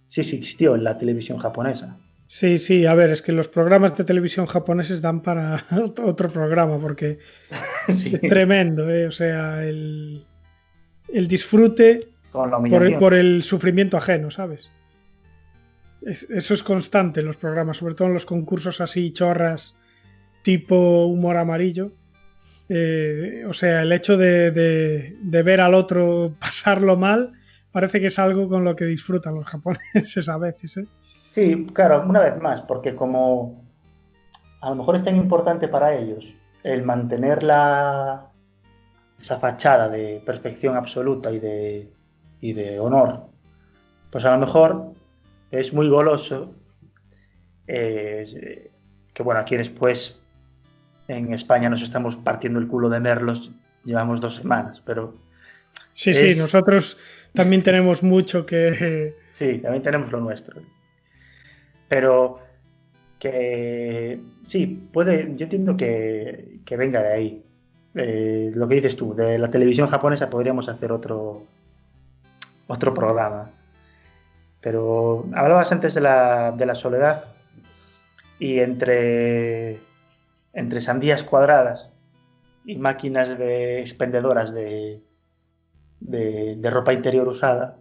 sí existió en la televisión japonesa. Sí, sí, a ver, es que los programas de televisión japoneses dan para otro programa porque Sí, es tremendo, ¿eh? O sea, el disfrute con la por humillación. por el sufrimiento ajeno, ¿sabes? Eso es constante en los programas, sobre todo en los concursos así chorras, tipo humor amarillo. O sea, el hecho de ver al otro pasarlo mal parece que es algo con lo que disfrutan los japoneses a veces, ¿eh? Sí, claro, una vez más, porque como a lo mejor es tan importante para ellos el mantener esa fachada de perfección absoluta y de honor, pues a lo mejor es muy goloso, que bueno, aquí después en España nos estamos partiendo el culo de merlos, llevamos 2 semanas, pero Sí, sí, es, nosotros también tenemos mucho que... sí, también tenemos lo nuestro, pero que sí, puede, yo entiendo que venga de ahí. Lo que dices tú, de la televisión japonesa podríamos hacer otro programa. Pero hablabas antes de la soledad y entre sandías cuadradas y máquinas expendedoras de ropa interior usada,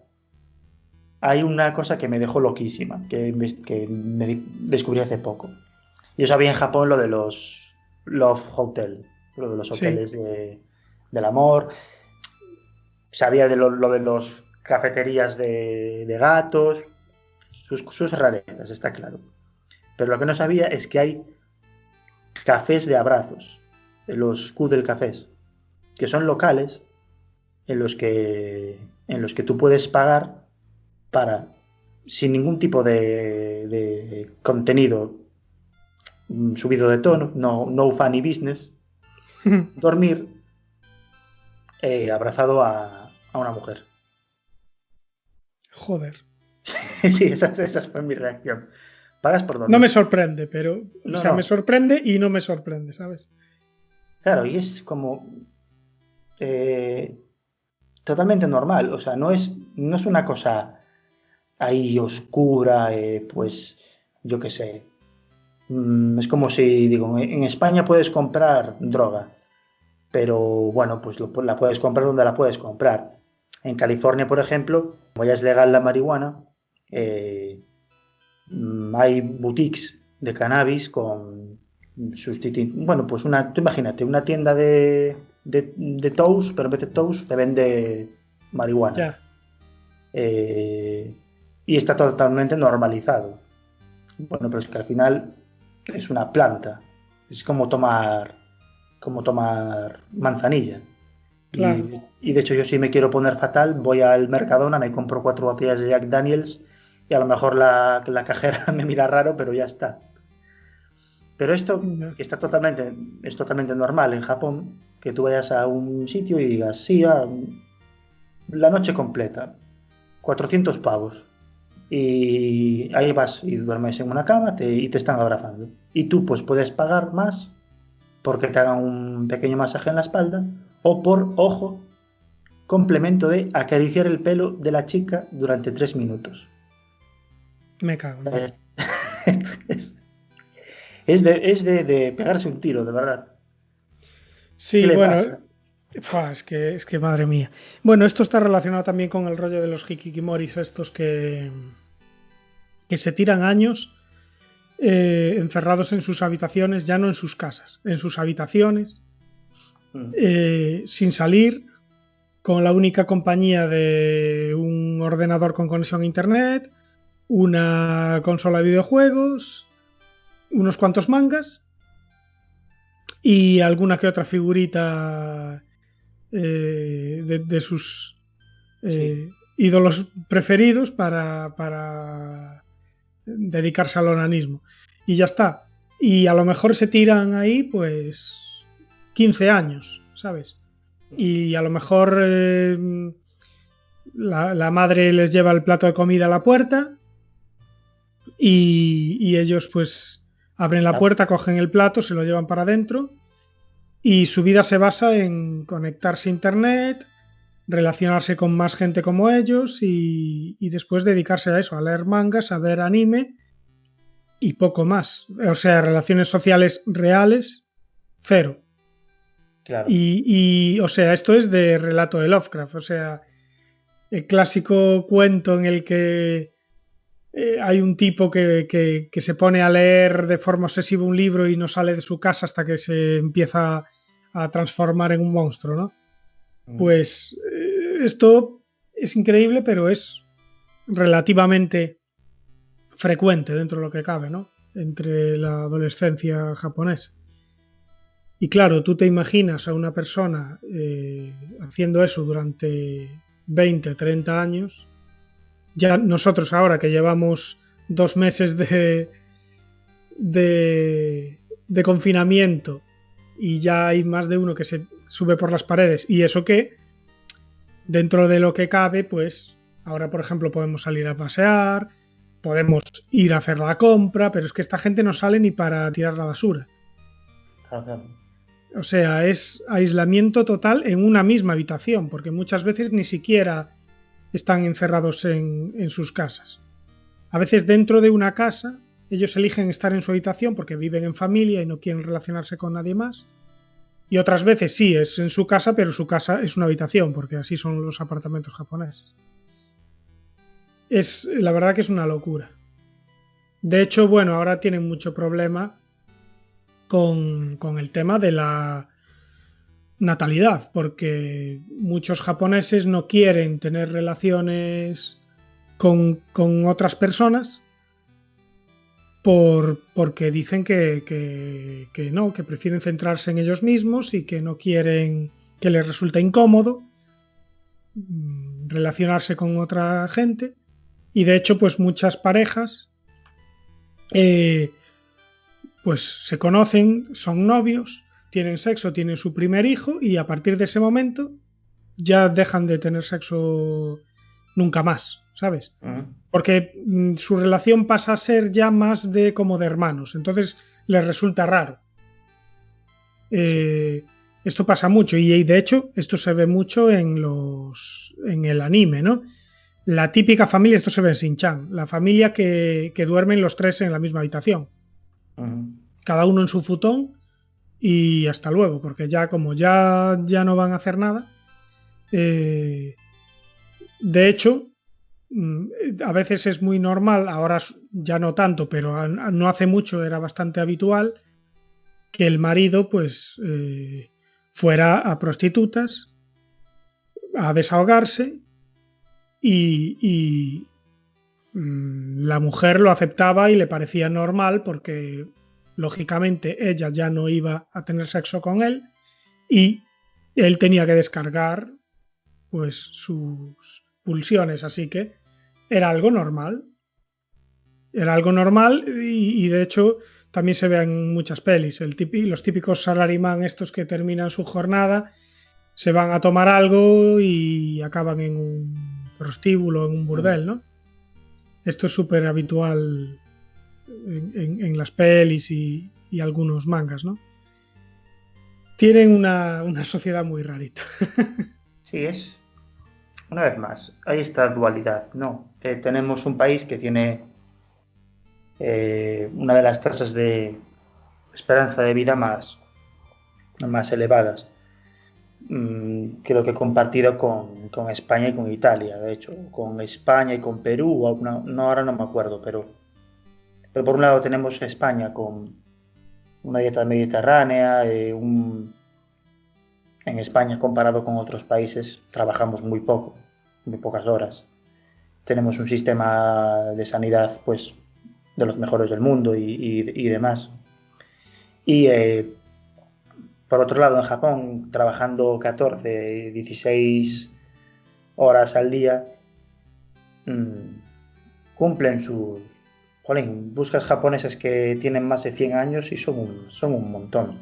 hay una cosa que me dejó loquísima, que me descubrí hace poco. Yo sabía en Japón lo de los Love Hotel, lo de los Sí, hoteles del amor, sabía de lo de los cafeterías de gatos, sus rarezas, está claro. Pero lo que no sabía es que hay cafés de abrazos, los Kudel Cafés, que son locales en los que tú puedes pagar para, sin ningún tipo de contenido subido de tono, no funny business, dormir abrazado a una mujer. joder. Sí, esa fue mi reacción. Pagas por No me dormir. sorprende, pero, o No, sea, me no. sorprende y no me sorprende, ¿sabes? Claro, y es como eh, totalmente normal. O sea, no es una cosa. ahí oscura, pues yo qué sé. Es como si, digo, en España puedes comprar droga, pero bueno, pues la puedes comprar donde la puedes comprar. En California, por ejemplo, como ya es legal la marihuana, eh, hay boutiques de cannabis con bueno, pues tú imagínate, una tienda de toast, pero en vez de toast te vende marihuana. Ya, Eh, y está totalmente normalizado. Bueno, pero es que al final es una planta. Es como tomar manzanilla. claro. Y de hecho yo si me quiero poner fatal, voy al Mercadona, me compro 4 botellas de Jack Daniels y a lo mejor la cajera me mira raro, pero ya está. Pero esto Ya. que es totalmente normal en Japón, que tú vayas a un sitio y digas, sí, la noche completa, 400 pavos. Y ahí vas y duermes en una cama y te están abrazando. Y tú pues puedes pagar más porque te hagan un pequeño masaje en la espalda o por, ojo, complemento de acariciar el pelo de la chica durante 3 minutos. Me cago en Dios. Esto es de pegarse un tiro, de verdad. ¿Qué Sí, le bueno, pasa? es que madre mía. Bueno, esto está relacionado también con el rollo de los hikikimoris, estos que se tiran años encerrados en sus habitaciones, ya no en sus casas, en sus habitaciones, Mm. sin salir, con la única compañía de un ordenador con conexión a internet, una consola de videojuegos, unos cuantos mangas y alguna que otra figurita de sus Sí, ídolos preferidos para dedicarse al onanismo. Y ya está. Y a lo mejor se tiran ahí pues 15 años, ¿sabes? Y a lo mejor la madre les lleva el plato de comida a la puerta y ellos pues abren la la- puerta, cogen el plato, se lo llevan para adentro y su vida se basa en conectarse a internet, relacionarse con más gente como ellos y después dedicarse a eso, a leer mangas, a ver anime y poco más. O sea, relaciones sociales reales, cero. claro. O sea, esto es de relato de Lovecraft, o sea, el clásico cuento en el que hay un tipo que se pone a leer de forma obsesiva un libro y no sale de su casa hasta que se empieza a transformar en un monstruo, ¿no? Mm. Pues esto es increíble, pero es relativamente frecuente dentro de lo que cabe, ¿no? Entre la adolescencia japonesa. Y claro, tú te imaginas a una persona haciendo eso durante 20, 30 años. Ya nosotros ahora que llevamos 2 meses de confinamiento y ya hay más de uno que se sube por las paredes y eso que dentro de lo que cabe, pues ahora por ejemplo podemos salir a pasear, podemos ir a hacer la compra, pero es que esta gente no sale ni para tirar la basura. Claro, claro. O sea, es aislamiento total en una misma habitación, porque muchas veces ni siquiera están encerrados en sus casas. A veces dentro de una casa, ellos eligen estar en su habitación porque viven en familia y no quieren relacionarse con nadie más. Y otras veces sí, es en su casa, pero su casa es una habitación, porque así son los apartamentos japoneses. La verdad que es una locura. De hecho, bueno, ahora tienen mucho problema con el tema de la natalidad, porque muchos japoneses no quieren tener relaciones con otras personas porque dicen que no, que prefieren centrarse en ellos mismos y que no quieren, que les resulta incómodo relacionarse con otra gente. Y de hecho, pues muchas parejas eh, pues se conocen, son novios, tienen sexo, tienen su primer hijo y a partir de ese momento ya dejan de tener sexo nunca más, ¿sabes? Mm. Porque su relación pasa a ser ya más de como de hermanos, entonces les resulta raro. Sí. Esto pasa mucho y de hecho esto se ve mucho en el anime, ¿no? la típica familia, esto se ve en Shin-Chan, la familia que duermen los tres en la misma habitación. Cada uno en su futón y hasta luego, porque ya como ya no van a hacer nada. De hecho, a veces es muy normal, ahora ya no tanto, pero no hace mucho era bastante habitual que el marido pues fuera a prostitutas a desahogarse y la mujer lo aceptaba y le parecía normal porque lógicamente ella ya no iba a tener sexo con él y él tenía que descargar pues sus pulsiones, así que era algo normal. Era algo normal y de hecho también se ve en muchas pelis. Los típicos salaryman estos que terminan su jornada se van a tomar algo y acaban en un prostíbulo, en un burdel, ¿no? Esto es súper habitual en las pelis y algunos mangas, ¿no? Tienen una sociedad muy rarita. Sí, es. Una vez más, hay esta dualidad, ¿no? Tenemos un país que tiene una de las tasas de esperanza de vida más elevadas. Creo que compartido con España y con Italia, de hecho, con España y con Perú, ahora no me acuerdo, pero por un lado tenemos a España con una dieta mediterránea, en España comparado con otros países trabajamos muy poco, muy pocas horas. Tenemos un sistema de sanidad pues de los mejores del mundo y demás. Y por otro lado, en Japón, trabajando 14, 16 horas al día, cumplen sus... Jolín, buscas japoneses que tienen más de 100 años y son un montón.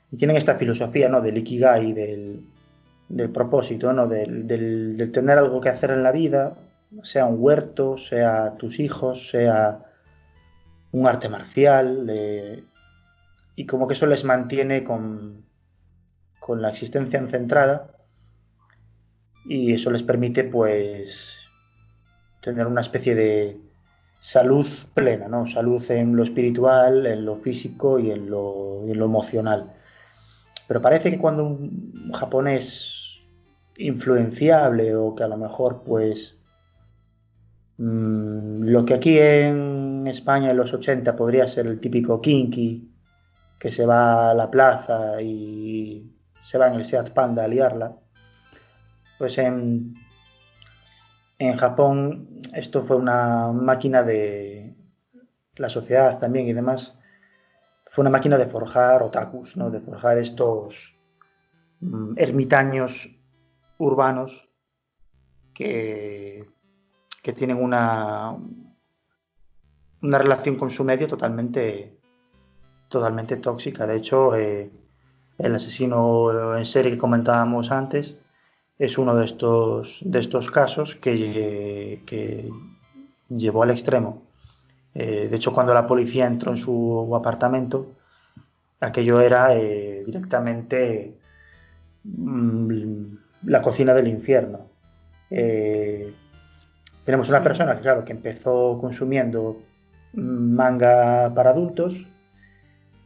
Y tienen esta filosofía, ¿no? Del ikigai, del propósito, ¿no? Del tener algo que hacer en la vida, sea un huerto, sea tus hijos, sea un arte marcial, y como que eso les mantiene con la existencia centrada y eso les permite pues tener una especie de salud plena, ¿no? Salud en lo espiritual, en lo físico y en lo emocional. Pero parece que cuando un japonés influenciable o que a lo mejor pues lo que aquí en España en los 80 podría ser el típico kinky que se va a la plaza y se va en el Seat Panda a liarla, pues en Japón esto fue una máquina de la sociedad también y demás, fue una máquina de forjar otakus, ¿no? De forjar estos ermitaños urbanos que tienen una relación con su medio totalmente tóxica. De hecho, el asesino en serie que comentábamos antes es uno de estos casos que llevó al extremo. De hecho, cuando la policía entró en su apartamento, aquello era directamente la cocina del infierno. Tenemos una persona que, claro, que empezó consumiendo manga para adultos,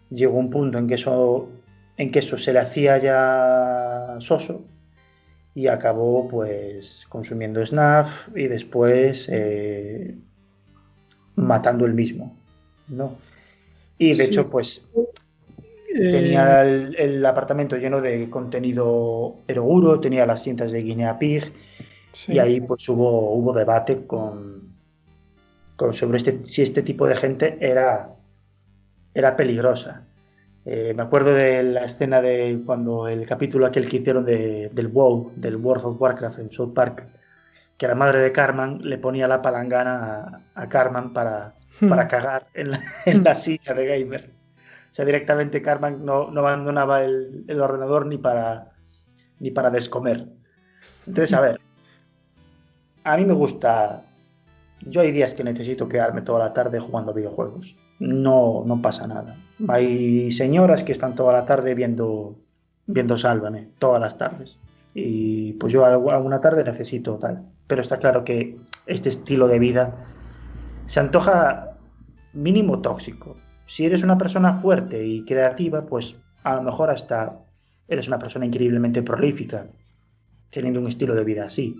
llegó un punto en que eso se le hacía ya soso y acabó pues consumiendo snuff y después matando él mismo, ¿no? Y de hecho pues tenía el apartamento lleno de contenido eroguro, tenía las cintas de Guinea Pig y ahí pues hubo debate sobre si este tipo de gente era peligrosa. Me acuerdo de la escena de cuando el capítulo aquel que hicieron del WoW, del World of Warcraft en South Park, que la madre de Cartman le ponía la palangana a Cartman para cagar en la silla de gamer. O sea, directamente Cartman no abandonaba el ordenador ni para descomer. Entonces, a ver, a mí me gusta... Yo hay días que necesito quedarme toda la tarde jugando videojuegos. No pasa nada. Hay señoras que están toda la tarde viendo Sálvame, todas las tardes. Y pues yo alguna tarde necesito tal. pero está claro que este estilo de vida se antoja mínimo tóxico. Si eres una persona fuerte y creativa, pues a lo mejor hasta eres una persona increíblemente prolífica, teniendo un estilo de vida así.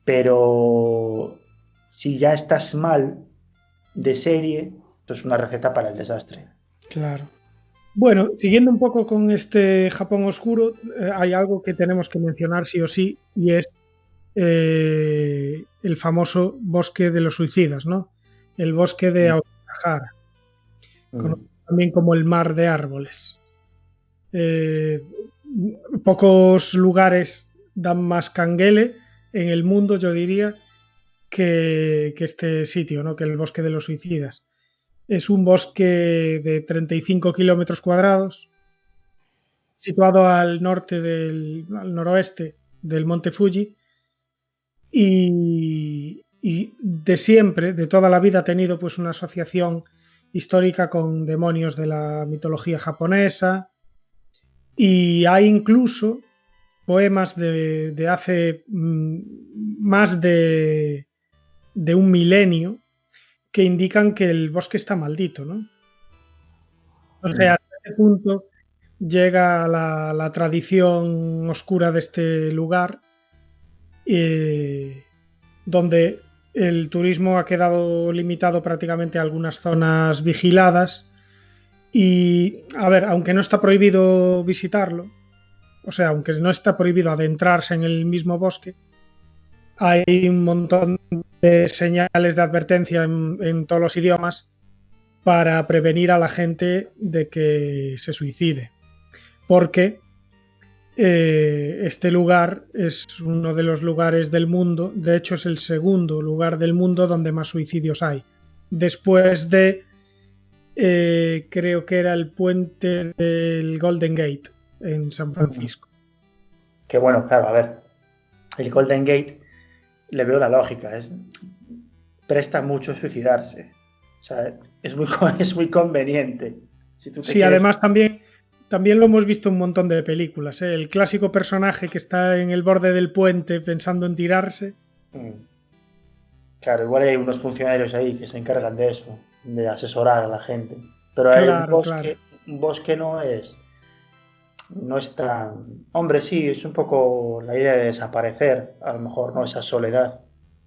Pero si ya estás mal de serie, esto es una receta para el desastre. Claro. Bueno, siguiendo un poco con este Japón oscuro, hay algo que tenemos que mencionar sí o sí, y es el famoso bosque de los suicidas, ¿no? El bosque de Aokigahara, conocido también como el mar de árboles. Pocos lugares dan más canguele en el mundo, yo diría, que este sitio, ¿no? Que el bosque de los suicidas. Es un bosque de 35 kilómetros cuadrados, situado al noroeste del monte Fuji, y de siempre, de toda la vida, ha tenido pues una asociación histórica con demonios de la mitología japonesa, y hay incluso poemas de hace más de un milenio que indican que el bosque está maldito, ¿no? O sea, hasta este punto llega la tradición oscura de este lugar, donde el turismo ha quedado limitado prácticamente a algunas zonas vigiladas y, a ver, aunque no está prohibido visitarlo, o sea, aunque no está prohibido adentrarse en el mismo bosque, hay un montón de señales de advertencia en todos los idiomas para prevenir a la gente de que se suicide. Porque este lugar es uno de los lugares del mundo, de hecho es el segundo lugar del mundo donde más suicidios hay. Después de, creo que era el puente del Golden Gate en San Francisco. Que bueno, claro, a ver, el Golden Gate le veo la lógica, presta mucho suicidarse. O sea, es muy conveniente. Si tú te sí, además también lo hemos visto en un montón de películas, ¿eh? El clásico personaje que está en el borde del puente pensando en tirarse. Claro, igual hay unos funcionarios ahí que se encargan de eso, de asesorar a la gente. Pero Claro, un bosque no es tan... Hombre, sí, es un poco la idea de desaparecer, a lo mejor, ¿no? Esa soledad.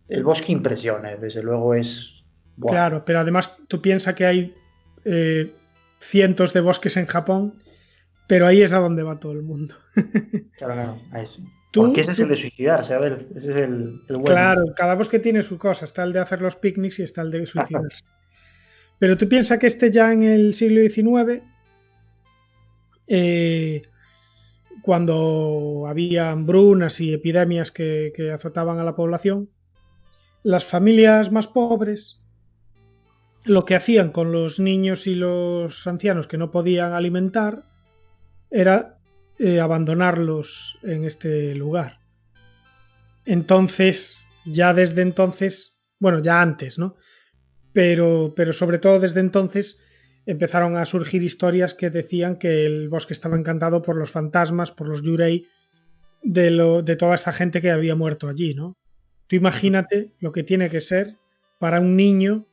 El bosque impresiona, desde luego es... ¡buah! Claro, pero además tú piensas que hay cientos de bosques en Japón, pero ahí es a donde va todo el mundo. Claro, ahí sí. Porque ese es el de suicidarse, a ver, ese es el bueno. Claro, cada bosque tiene su cosa, está el de hacer los picnics y está el de suicidarse. Pero tú piensas que ya en el siglo XIX, cuando había hambrunas y epidemias que azotaban a la población, las familias más pobres lo que hacían con los niños y los ancianos que no podían alimentar era abandonarlos en este lugar. Entonces, ya desde entonces, bueno, ya antes, ¿no? Pero sobre todo desde entonces empezaron a surgir historias que decían que el bosque estaba encantado por los fantasmas, por los yurei, de toda esta gente que había muerto allí, ¿no? Tú imagínate lo que tiene que ser para un niño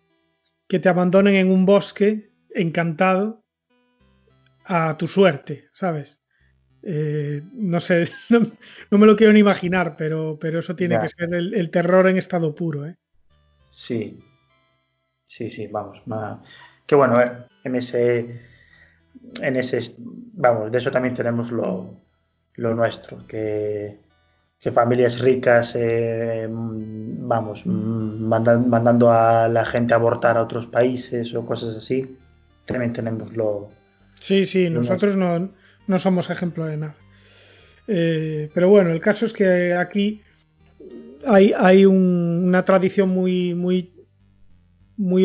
que te abandonen en un bosque encantado a tu suerte, ¿sabes? No sé, no me lo quiero ni imaginar, pero eso tiene que ser el terror en estado puro, ¿eh? Sí, vamos. Que bueno, en ese, vamos, de eso también tenemos lo nuestro, que familias ricas, vamos, mandando a la gente a abortar a otros países o cosas así, también tenemos lo... Sí, nosotros no somos ejemplo de nada. Pero bueno, el caso es que aquí hay una tradición muy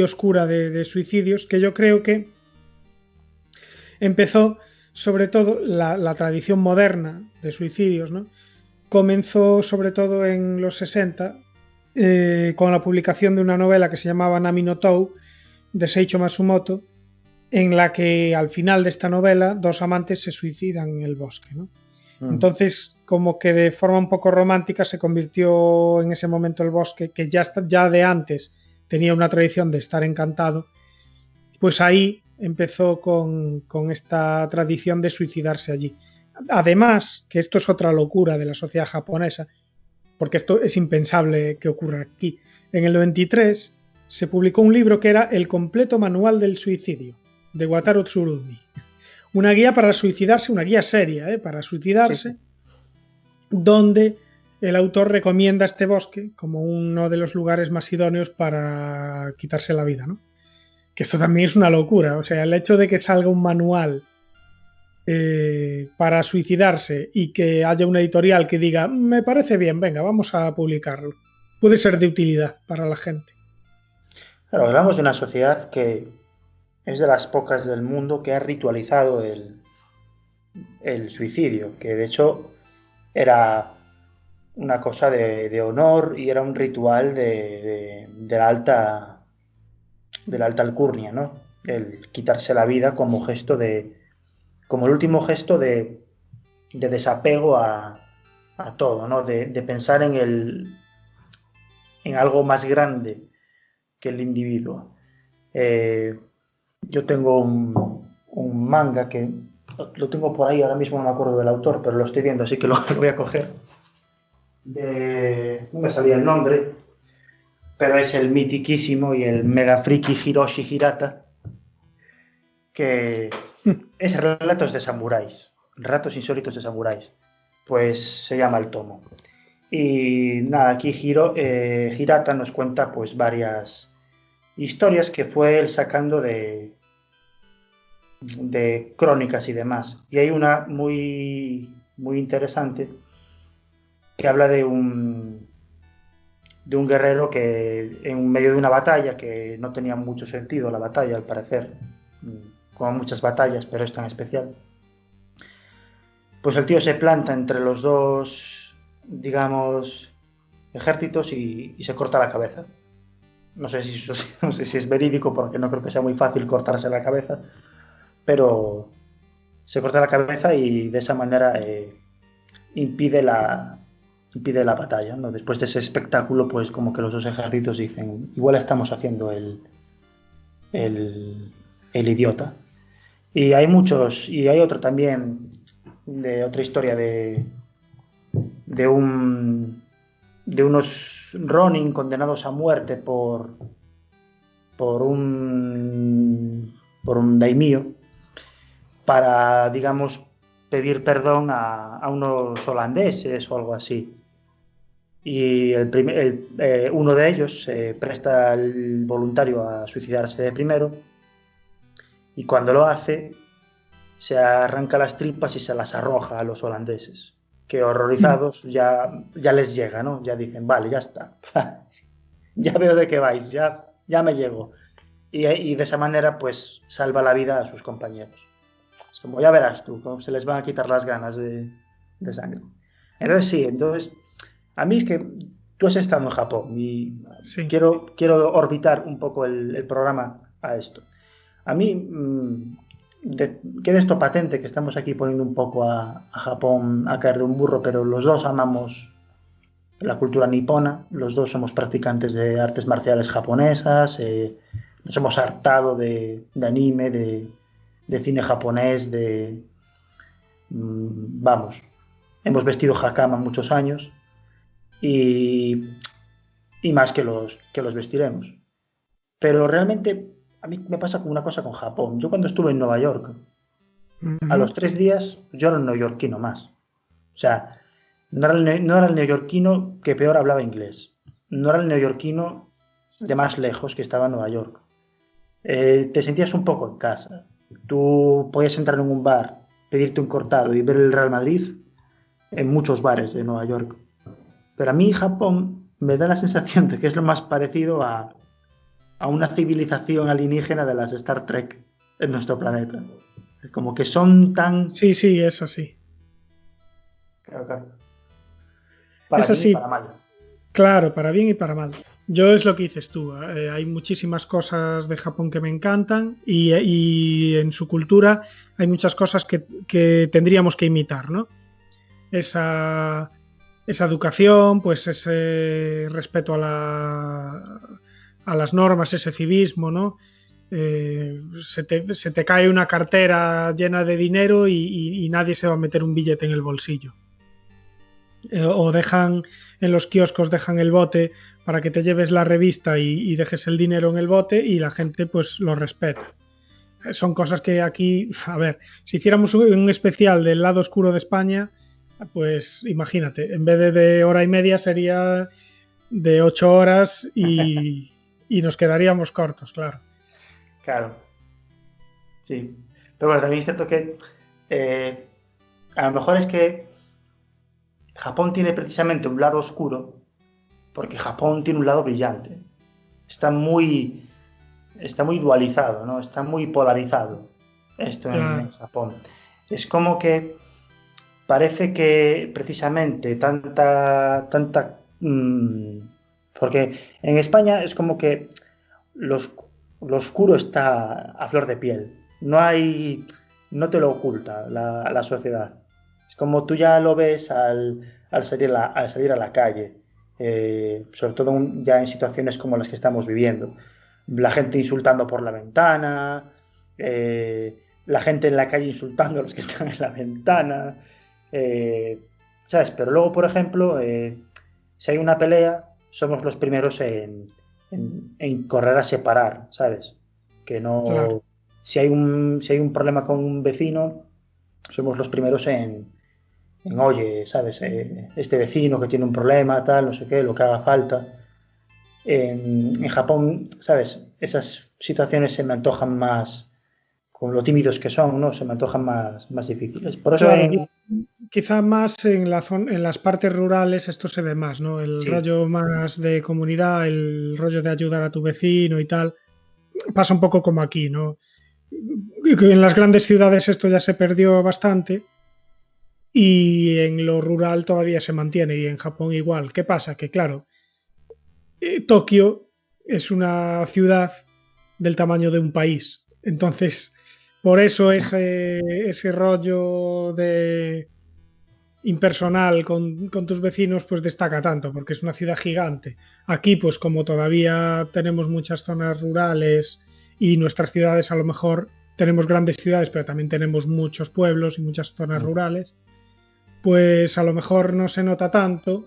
oscura de suicidios, que yo creo que empezó, sobre todo, la tradición moderna de suicidios, ¿no? Comenzó sobre todo en los 60, con la publicación de una novela que se llamaba Nami no Tou, de Seicho Matsumoto, en la que al final de esta novela dos amantes se suicidan en el bosque, ¿no? Entonces, como que de forma un poco romántica se convirtió en ese momento el bosque, que ya de antes tenía una tradición de estar encantado, pues ahí empezó con esta tradición de suicidarse allí. Además, que esto es otra locura de la sociedad japonesa, porque esto es impensable que ocurra aquí. En el 93 se publicó un libro que era El completo manual del suicidio, de Wataru Tsurumi. Una guía para suicidarse, una guía seria, para suicidarse, sí, donde el autor recomienda este bosque como uno de los lugares más idóneos para quitarse la vida, ¿no? Que esto también es una locura. O sea, el hecho de que salga un manual para suicidarse y que haya una editorial que diga me parece bien, venga, vamos a publicarlo, puede ser de utilidad para la gente. Claro, hablamos de una sociedad que es de las pocas del mundo que ha ritualizado el suicidio, que de hecho era una cosa de honor y era un ritual de la alta alcurnia, ¿no? El quitarse la vida como el último gesto de desapego a todo, ¿no? De pensar en algo más grande que el individuo. Yo tengo un manga que lo tengo por ahí, ahora mismo no me acuerdo del autor, pero lo estoy viendo, así que lo voy a coger. No me salía el nombre, pero es el mitiquísimo y el mega friki Hiroshi Hirata, que es relatos de samuráis, relatos insólitos de samuráis, pues se llama el tomo. Y nada, aquí Hirata nos cuenta pues varias historias que fue él sacando de crónicas y demás. Y hay una muy, muy interesante que habla de un guerrero que en medio de una batalla, que no tenía mucho sentido la batalla al parecer, como muchas batallas, pero esta en especial, pues el tío se planta entre los dos, digamos, ejércitos y se corta la cabeza. No sé si es verídico, porque no creo que sea muy fácil cortarse la cabeza, pero se corta la cabeza y de esa manera impide la batalla, ¿no? Después de ese espectáculo, pues como que los dos ejércitos dicen, igual estamos haciendo el idiota. Y hay muchos, y hay otro también, de otra historia de unos Ronin condenados a muerte por un daimyo para, digamos, pedir perdón a unos holandeses o algo así. Y uno de ellos se presta el voluntario a suicidarse de primero, y cuando lo hace se arranca las tripas y se las arroja a los holandeses, que horrorizados ya les llega, ¿no? Ya dicen, vale, ya está, ya veo de qué vais, ya me llego. Y de esa manera pues salva la vida a sus compañeros. Es como, ya verás tú, cómo se les van a quitar las ganas de sangre. Entonces sí, a mí es que tú has estado en Japón y sí, quiero orbitar un poco el programa a esto. A mí queda esto patente, que estamos aquí poniendo un poco a Japón a caer de un burro, pero los dos amamos la cultura nipona, los dos somos practicantes de artes marciales japonesas, nos hemos hartado de anime, de cine japonés, vamos, hemos vestido hakama muchos años y más que los vestiremos. Pero realmente a mí me pasa como una cosa con Japón. Yo cuando estuve en Nueva York, a los 3 días yo era un neoyorquino más. O sea, no era el neoyorquino que peor hablaba inglés. No era el neoyorquino de más lejos que estaba en Nueva York. Te sentías un poco en casa. Tú podías entrar en un bar, pedirte un cortado y ver el Real Madrid en muchos bares de Nueva York. Pero a mí Japón me da la sensación de que es lo más parecido a una civilización alienígena de las Star Trek en nuestro planeta. Como que son tan... Sí, es así. Claro. Para bien y para mal. Claro, para bien y para mal. Yo es lo que dices tú. Hay muchísimas cosas de Japón que me encantan y en su cultura hay muchas cosas que tendríamos que imitar, ¿no? esa educación, pues ese respeto a las normas, ese civismo, ¿no? Se te cae una cartera llena de dinero y nadie se va a meter un billete en el bolsillo. O dejan en los kioscos, dejan el bote para que te lleves la revista y dejes el dinero en el bote y la gente pues lo respeta. Son cosas que aquí, a ver, si hiciéramos un especial del lado oscuro de España, pues imagínate, en vez de hora y media sería de 8 horas y nos quedaríamos cortos, claro. Claro, sí. Pero bueno, también es cierto que a lo mejor es que Japón tiene precisamente un lado oscuro porque Japón tiene un lado brillante. Está muy, está muy dualizado, ¿no? Está muy polarizado esto en Claro. Japón. Es como que parece que precisamente porque en España es como que los, lo oscuro está a flor de piel. No te lo oculta la sociedad. Es como tú ya lo ves al salir a la calle, sobre todo ya en situaciones como las que estamos viviendo. La gente insultando por la ventana, la gente en la calle insultando a los que están en la ventana, eh, ¿sabes? Pero luego, por ejemplo, si hay una pelea, somos los primeros en correr a separar, ¿sabes? Que Claro. no. Si hay un problema con un vecino, somos los primeros oye, ¿sabes? Este vecino que tiene un problema, tal, no sé qué, lo que haga falta. En Japón, ¿sabes? Esas situaciones se me antojan más, con lo tímidos que son, ¿no? Se me antojan más difíciles. Por eso Claro, quizá más en en las partes rurales esto se ve más, ¿no? El sí, rollo más de comunidad, el rollo de ayudar a tu vecino y tal, pasa un poco como aquí, ¿no? Y que en las grandes ciudades esto ya se perdió bastante y en lo rural todavía se mantiene y en Japón igual. ¿Qué pasa? Que claro, Tokio es una ciudad del tamaño de un país. Entonces, por eso ese rollo de impersonal con tus vecinos pues destaca tanto, porque es una ciudad gigante. Aquí, pues como todavía tenemos muchas zonas rurales y nuestras ciudades a lo mejor tenemos grandes ciudades, pero también tenemos muchos pueblos y muchas zonas rurales, pues a lo mejor no se nota tanto,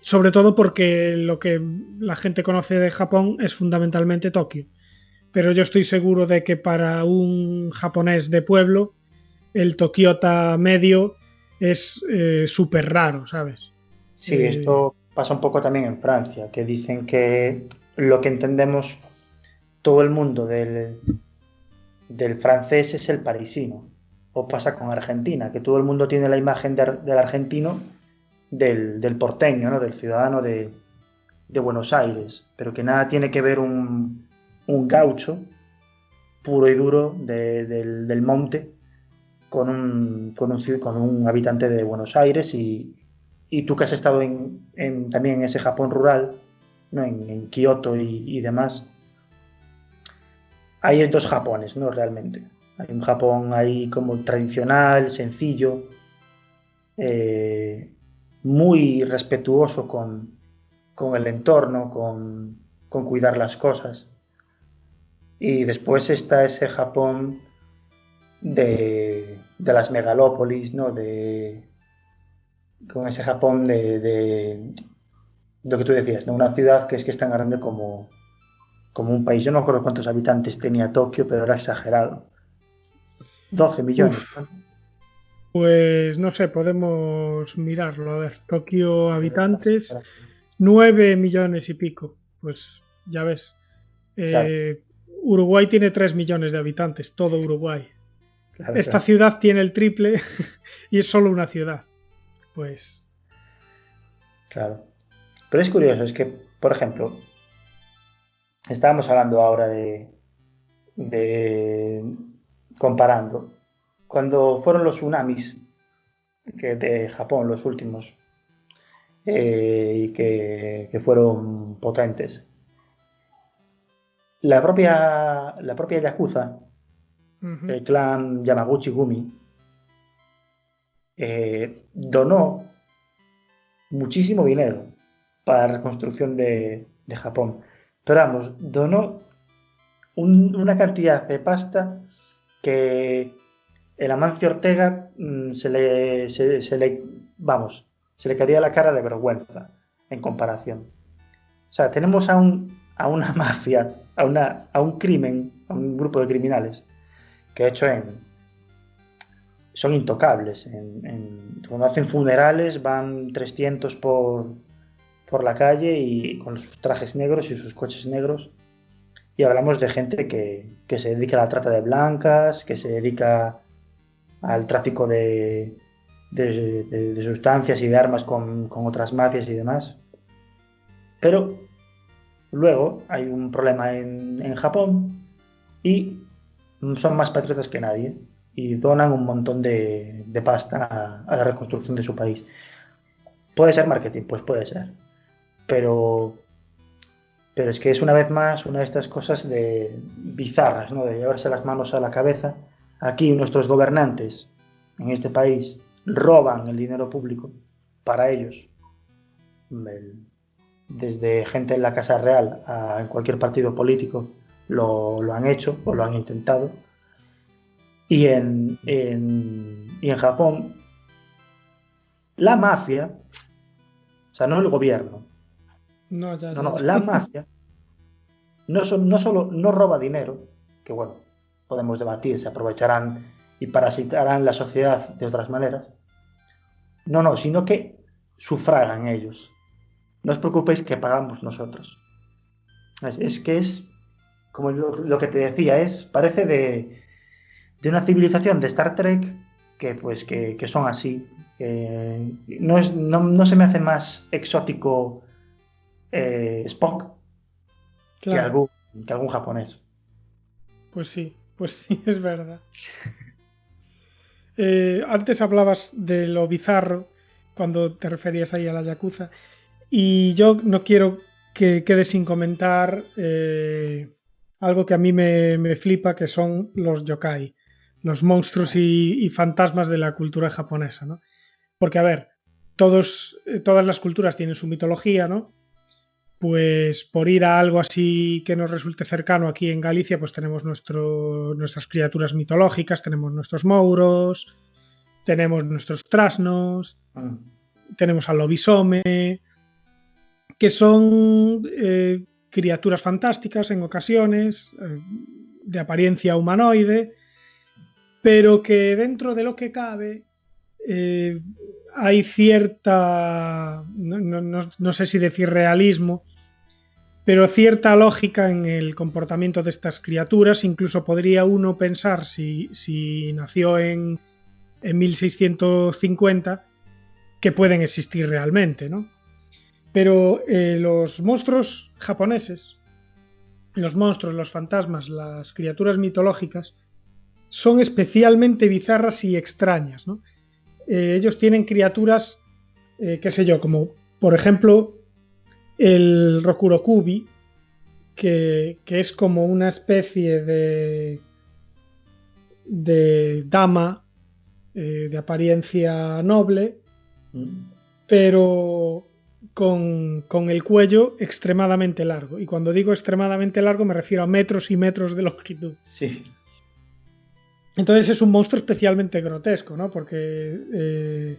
sobre todo porque lo que la gente conoce de Japón es fundamentalmente Tokio. Pero yo estoy seguro de que para un japonés de pueblo, el Tokiota medio es súper raro, ¿sabes? sí, Eh, esto pasa un poco también en Francia, que dicen que lo que entendemos todo el mundo del francés es el parisino. O pasa con Argentina, que todo el mundo tiene la imagen del argentino, del porteño, ¿no? Del ciudadano de Buenos Aires, pero que nada tiene que ver un gaucho puro y duro del monte con un habitante de Buenos Aires y tú que has estado también en ese Japón rural, ¿no? En Kioto y demás, hay dos Japones, ¿no? Realmente. Hay un Japón ahí como tradicional, sencillo, eh, muy respetuoso con el entorno, con cuidar las cosas. Y después está ese Japón de las megalópolis, ¿no? Con ese Japón de lo que tú decías, ¿no? Una ciudad que es que es tan grande como un país. Yo no me acuerdo cuántos habitantes tenía Tokio, pero era exagerado. 12 millones, uf, ¿no? pues no sé, podemos mirarlo. A ver, Tokio Pero es una habitantes, exageración. 9 millones y pico. Pues ya ves. Claro, Uruguay tiene 3 millones de habitantes, todo Uruguay. claro, Esta claro, ciudad tiene el triple y es solo una ciudad. Pues claro. Pero es curioso, es que, por ejemplo, estábamos hablando ahora de comparando. Cuando fueron los tsunamis de Japón, los últimos, y que fueron potentes, la propia Yakuza, uh -huh. el clan Yamaguchi Gumi, donó muchísimo dinero para la reconstrucción de Japón. Pero vamos, donó una cantidad de pasta que el Amancio Ortega se le caería la cara de vergüenza en comparación. O sea, tenemos a una mafia, a un crimen, a un grupo de criminales que de hecho son intocables. Cuando hacen funerales van 300 por la calle y con sus trajes negros y sus coches negros. Y hablamos de gente que se dedica a la trata de blancas, que se dedica al tráfico de sustancias y de armas con otras mafias y demás. Pero luego hay un problema en Japón y son más patriotas que nadie y donan un montón de pasta a la reconstrucción de su país. ¿Puede ser marketing? Pues puede ser. Pero es que es una vez más una de estas cosas bizarras, ¿no? De llevarse las manos a la cabeza. Aquí nuestros gobernantes en este país roban el dinero público para ellos. Desde gente en la Casa Real a en cualquier partido político lo han hecho o lo han intentado. Y en Japón, la mafia, o sea, no el gobierno, No, ya. la mafia no solo no roba dinero, que bueno, podemos debatir, se aprovecharán y parasitarán la sociedad de otras maneras. No, sino que sufragan ellos. No os preocupéis que pagamos nosotros. Es que es, como lo que te decía, parece de una civilización de Star Trek que son así. No se me hace más exótico Spock Claro. que algún japonés. Pues sí, es verdad. Antes hablabas de lo bizarro cuando te referías ahí a la Yakuza y yo no quiero que quede sin comentar algo que a mí me flipa, que son los yokai, los monstruos y fantasmas de la cultura japonesa, ¿no? Porque, a ver, todas las culturas tienen su mitología, ¿no? Pues por ir a algo así que nos resulte cercano aquí en Galicia, pues tenemos nuestras criaturas mitológicas, tenemos nuestros mouros, tenemos nuestros trasnos, tenemos al lobisome, que son criaturas fantásticas en ocasiones, de apariencia humanoide, pero que dentro de lo que cabe hay cierta, no sé si decir realismo, pero cierta lógica en el comportamiento de estas criaturas. Incluso podría uno pensar, si nació en 1650, que pueden existir realmente, ¿no? Pero los monstruos japoneses, los monstruos, los fantasmas, las criaturas mitológicas, son especialmente bizarras y extrañas, ¿no? Ellos tienen criaturas, qué sé yo, como por ejemplo el Rokurokubi, que es como una especie de dama de apariencia noble, pero con el cuello extremadamente largo. Y cuando digo extremadamente largo me refiero a metros y metros de longitud. Sí. Entonces es un monstruo especialmente grotesco, ¿no? Porque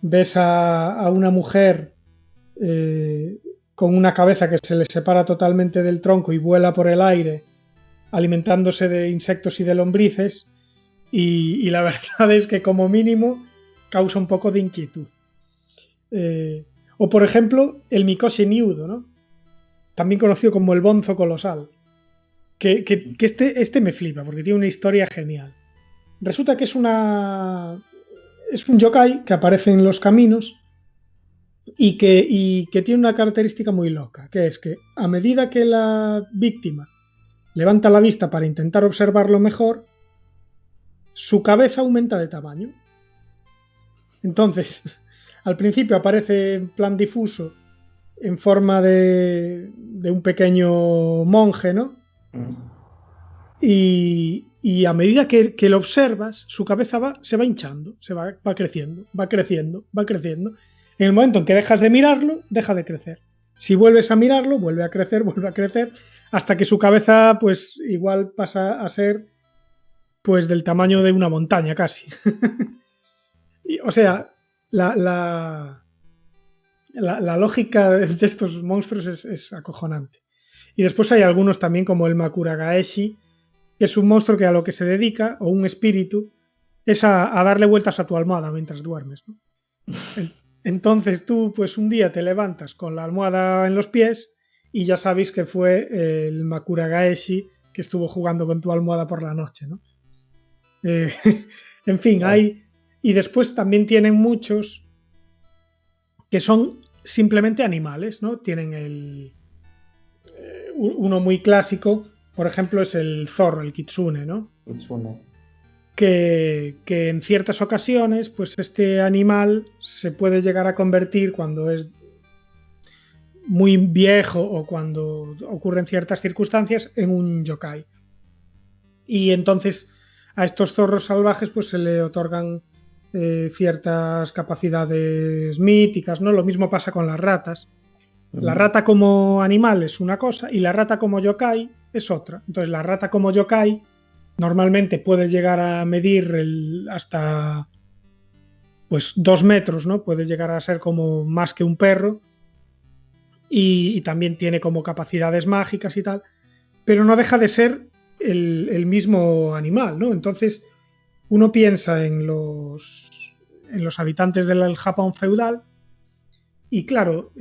ves a una mujer con una cabeza que se le separa totalmente del tronco y vuela por el aire, alimentándose de insectos y de lombrices, y la verdad es que como mínimo causa un poco de inquietud. O por ejemplo el Mikoshi Niudo, ¿no? También conocido como el bonzo colosal, que este me flipa porque tiene una historia genial. Resulta que es un yokai que aparece en los caminos y que tiene una característica muy loca, que es que a medida que la víctima levanta la vista para intentar observarlo mejor, su cabeza aumenta de tamaño. Entonces, al principio aparece en plan difuso, en forma de un pequeño monje, ¿no? y a medida que lo observas, su cabeza se va hinchando, va creciendo, va creciendo, va creciendo. En el momento en que dejas de mirarlo, deja de crecer. Si vuelves a mirarlo, vuelve a crecer, hasta que su cabeza, pues, igual pasa a ser, pues, del tamaño de una montaña casi. O sea, la lógica de estos monstruos es acojonante. Y después hay algunos también, como el Makuragaeshi, que es un monstruo que a lo que se dedica, o un espíritu, es a darle vueltas a tu almohada mientras duermes, ¿no? Entonces tú, pues un día te levantas con la almohada en los pies y ya sabéis que fue el Makuragaeshi que estuvo jugando con tu almohada por la noche, ¿no? En fin, hay... Y después también tienen muchos que son simplemente animales, ¿no? Tienen uno muy clásico, por ejemplo, es el zorro, el kitsune, ¿no? Kitsune. Que en ciertas ocasiones, pues este animal se puede llegar a convertir cuando es muy viejo o cuando ocurren ciertas circunstancias en un yokai. Y entonces a estos zorros salvajes pues se le otorgan ciertas capacidades míticas, ¿no? Lo mismo pasa con las ratas. La rata como animal es una cosa y la rata como yokai es otra. Entonces la rata como yokai normalmente puede llegar a medir hasta pues 2 metros, ¿no? Puede llegar a ser como más que un perro y también tiene como capacidades mágicas y tal, pero no deja de ser el mismo animal, ¿no? Entonces uno piensa en los habitantes del Japón feudal y claro,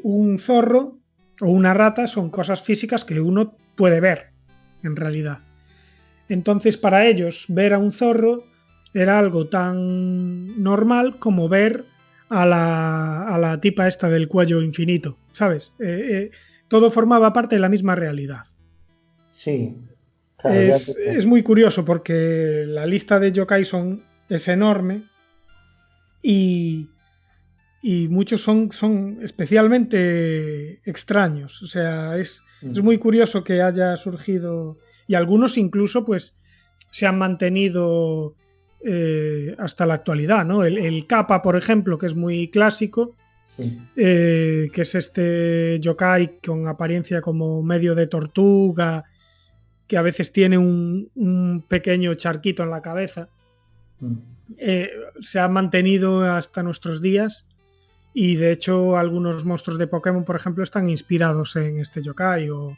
un zorro o una rata son cosas físicas que uno puede ver en realidad. Entonces para ellos ver a un zorro era algo tan normal como ver a la tipa esta del cuello infinito, ¿sabes? Todo formaba parte de la misma realidad. Sí, claro, Es muy curioso porque la lista de yokai es enorme y muchos son especialmente extraños. O sea, es muy curioso que haya surgido y algunos incluso pues se han mantenido hasta la actualidad, ¿no? El Kappa, por ejemplo, que es muy clásico, que es este yokai con apariencia como medio de tortuga, que a veces tiene un pequeño charquito en la cabeza. Se ha mantenido hasta nuestros días y de hecho algunos monstruos de Pokémon, por ejemplo, están inspirados en este yokai o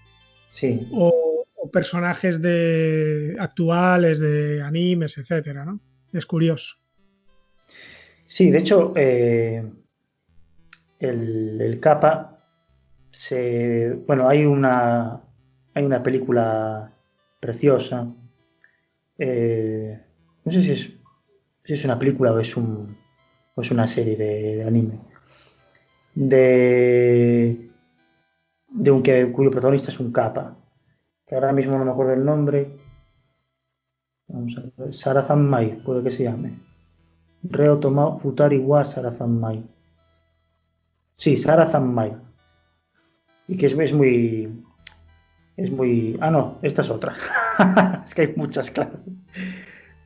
personajes actuales de animes, etcétera, ¿no? Es curioso. Sí, de hecho, el Kappa bueno, hay una película preciosa. No sé si es una película o es una serie de anime. De cuyo protagonista es un Kappa, que ahora mismo no me acuerdo el nombre. Vamos a ver, Sarazanmai, puede que se llame. Reo Tomao Futari wa Sarazanmai. Sí, Sarazanmai. Y que es muy... Ah, no, esta es otra. Es que hay muchas, claro.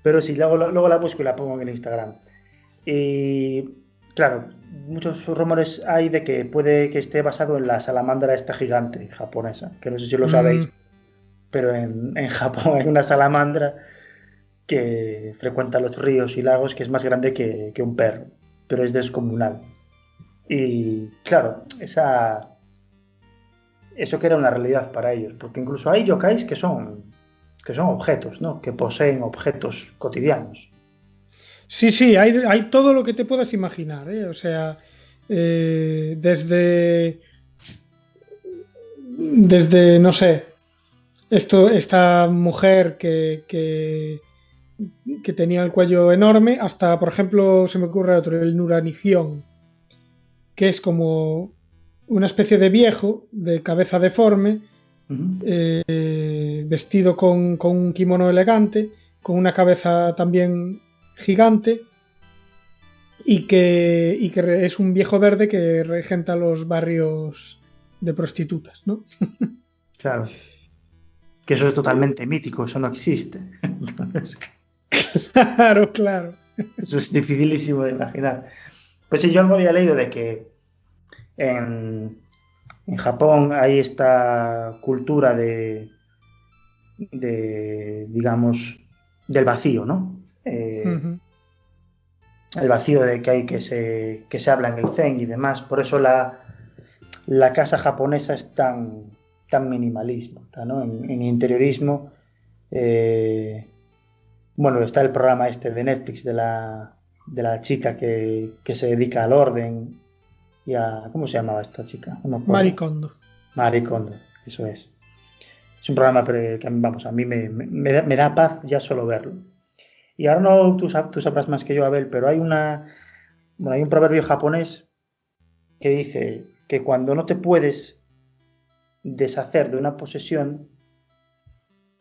Pero sí, luego la busco y la pongo en Instagram. Y claro, muchos rumores hay de que puede que esté basado en la salamandra esta gigante japonesa, que no sé si lo sabéis, pero en Japón hay una salamandra que frecuenta los ríos y lagos que es más grande que un perro, pero es descomunal. Y claro, eso que era una realidad para ellos, porque incluso hay yokais que son objetos, ¿no? Que poseen objetos cotidianos. Sí, hay todo lo que te puedas imaginar, ¿eh? O sea, desde, no sé, esta mujer que tenía el cuello enorme, hasta, por ejemplo, se me ocurre otro, el Nuranigion, que es como una especie de viejo de cabeza deforme, vestido con un kimono elegante, con una cabeza también gigante y que es un viejo verde que regenta los barrios de prostitutas, ¿no? Claro. que eso es totalmente mítico, eso no existe. Entonces, Claro, claro. eso es dificilísimo de imaginar. Pues sí, yo algo había leído de que en Japón hay esta cultura digamos, del vacío, ¿no? Ujú. El vacío de que hay que se habla en el Zen y demás. Por eso la casa japonesa es tan minimalismo, ¿no? En interiorismo. eh, bueno, está el programa este de Netflix de la chica que se dedica al orden y a... ¿Cómo se llamaba esta chica? No me Marie acuerdo. Kondo. Marie Kondo, eso es. Es un programa que vamos, a mí me da paz ya solo verlo. Y ahora no, tú sabrás más que yo, Abel, pero bueno, hay un proverbio japonés que dice que cuando no te puedes deshacer de una posesión,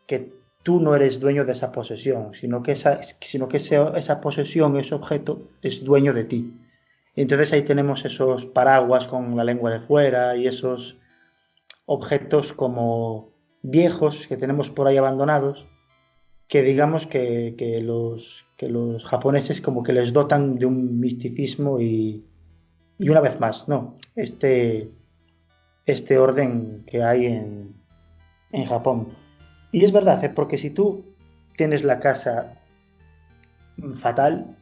que tú no eres dueño de esa posesión, esa posesión, ese objeto, es dueño de ti. Y entonces ahí tenemos esos paraguas con la lengua de fuera y esos objetos como viejos que tenemos por ahí abandonados, que digamos que los japoneses como que les dotan de un misticismo y una vez más, ¿no? Este orden que hay en Japón. Y es verdad, ¿eh? Porque si tú tienes la casa fatal,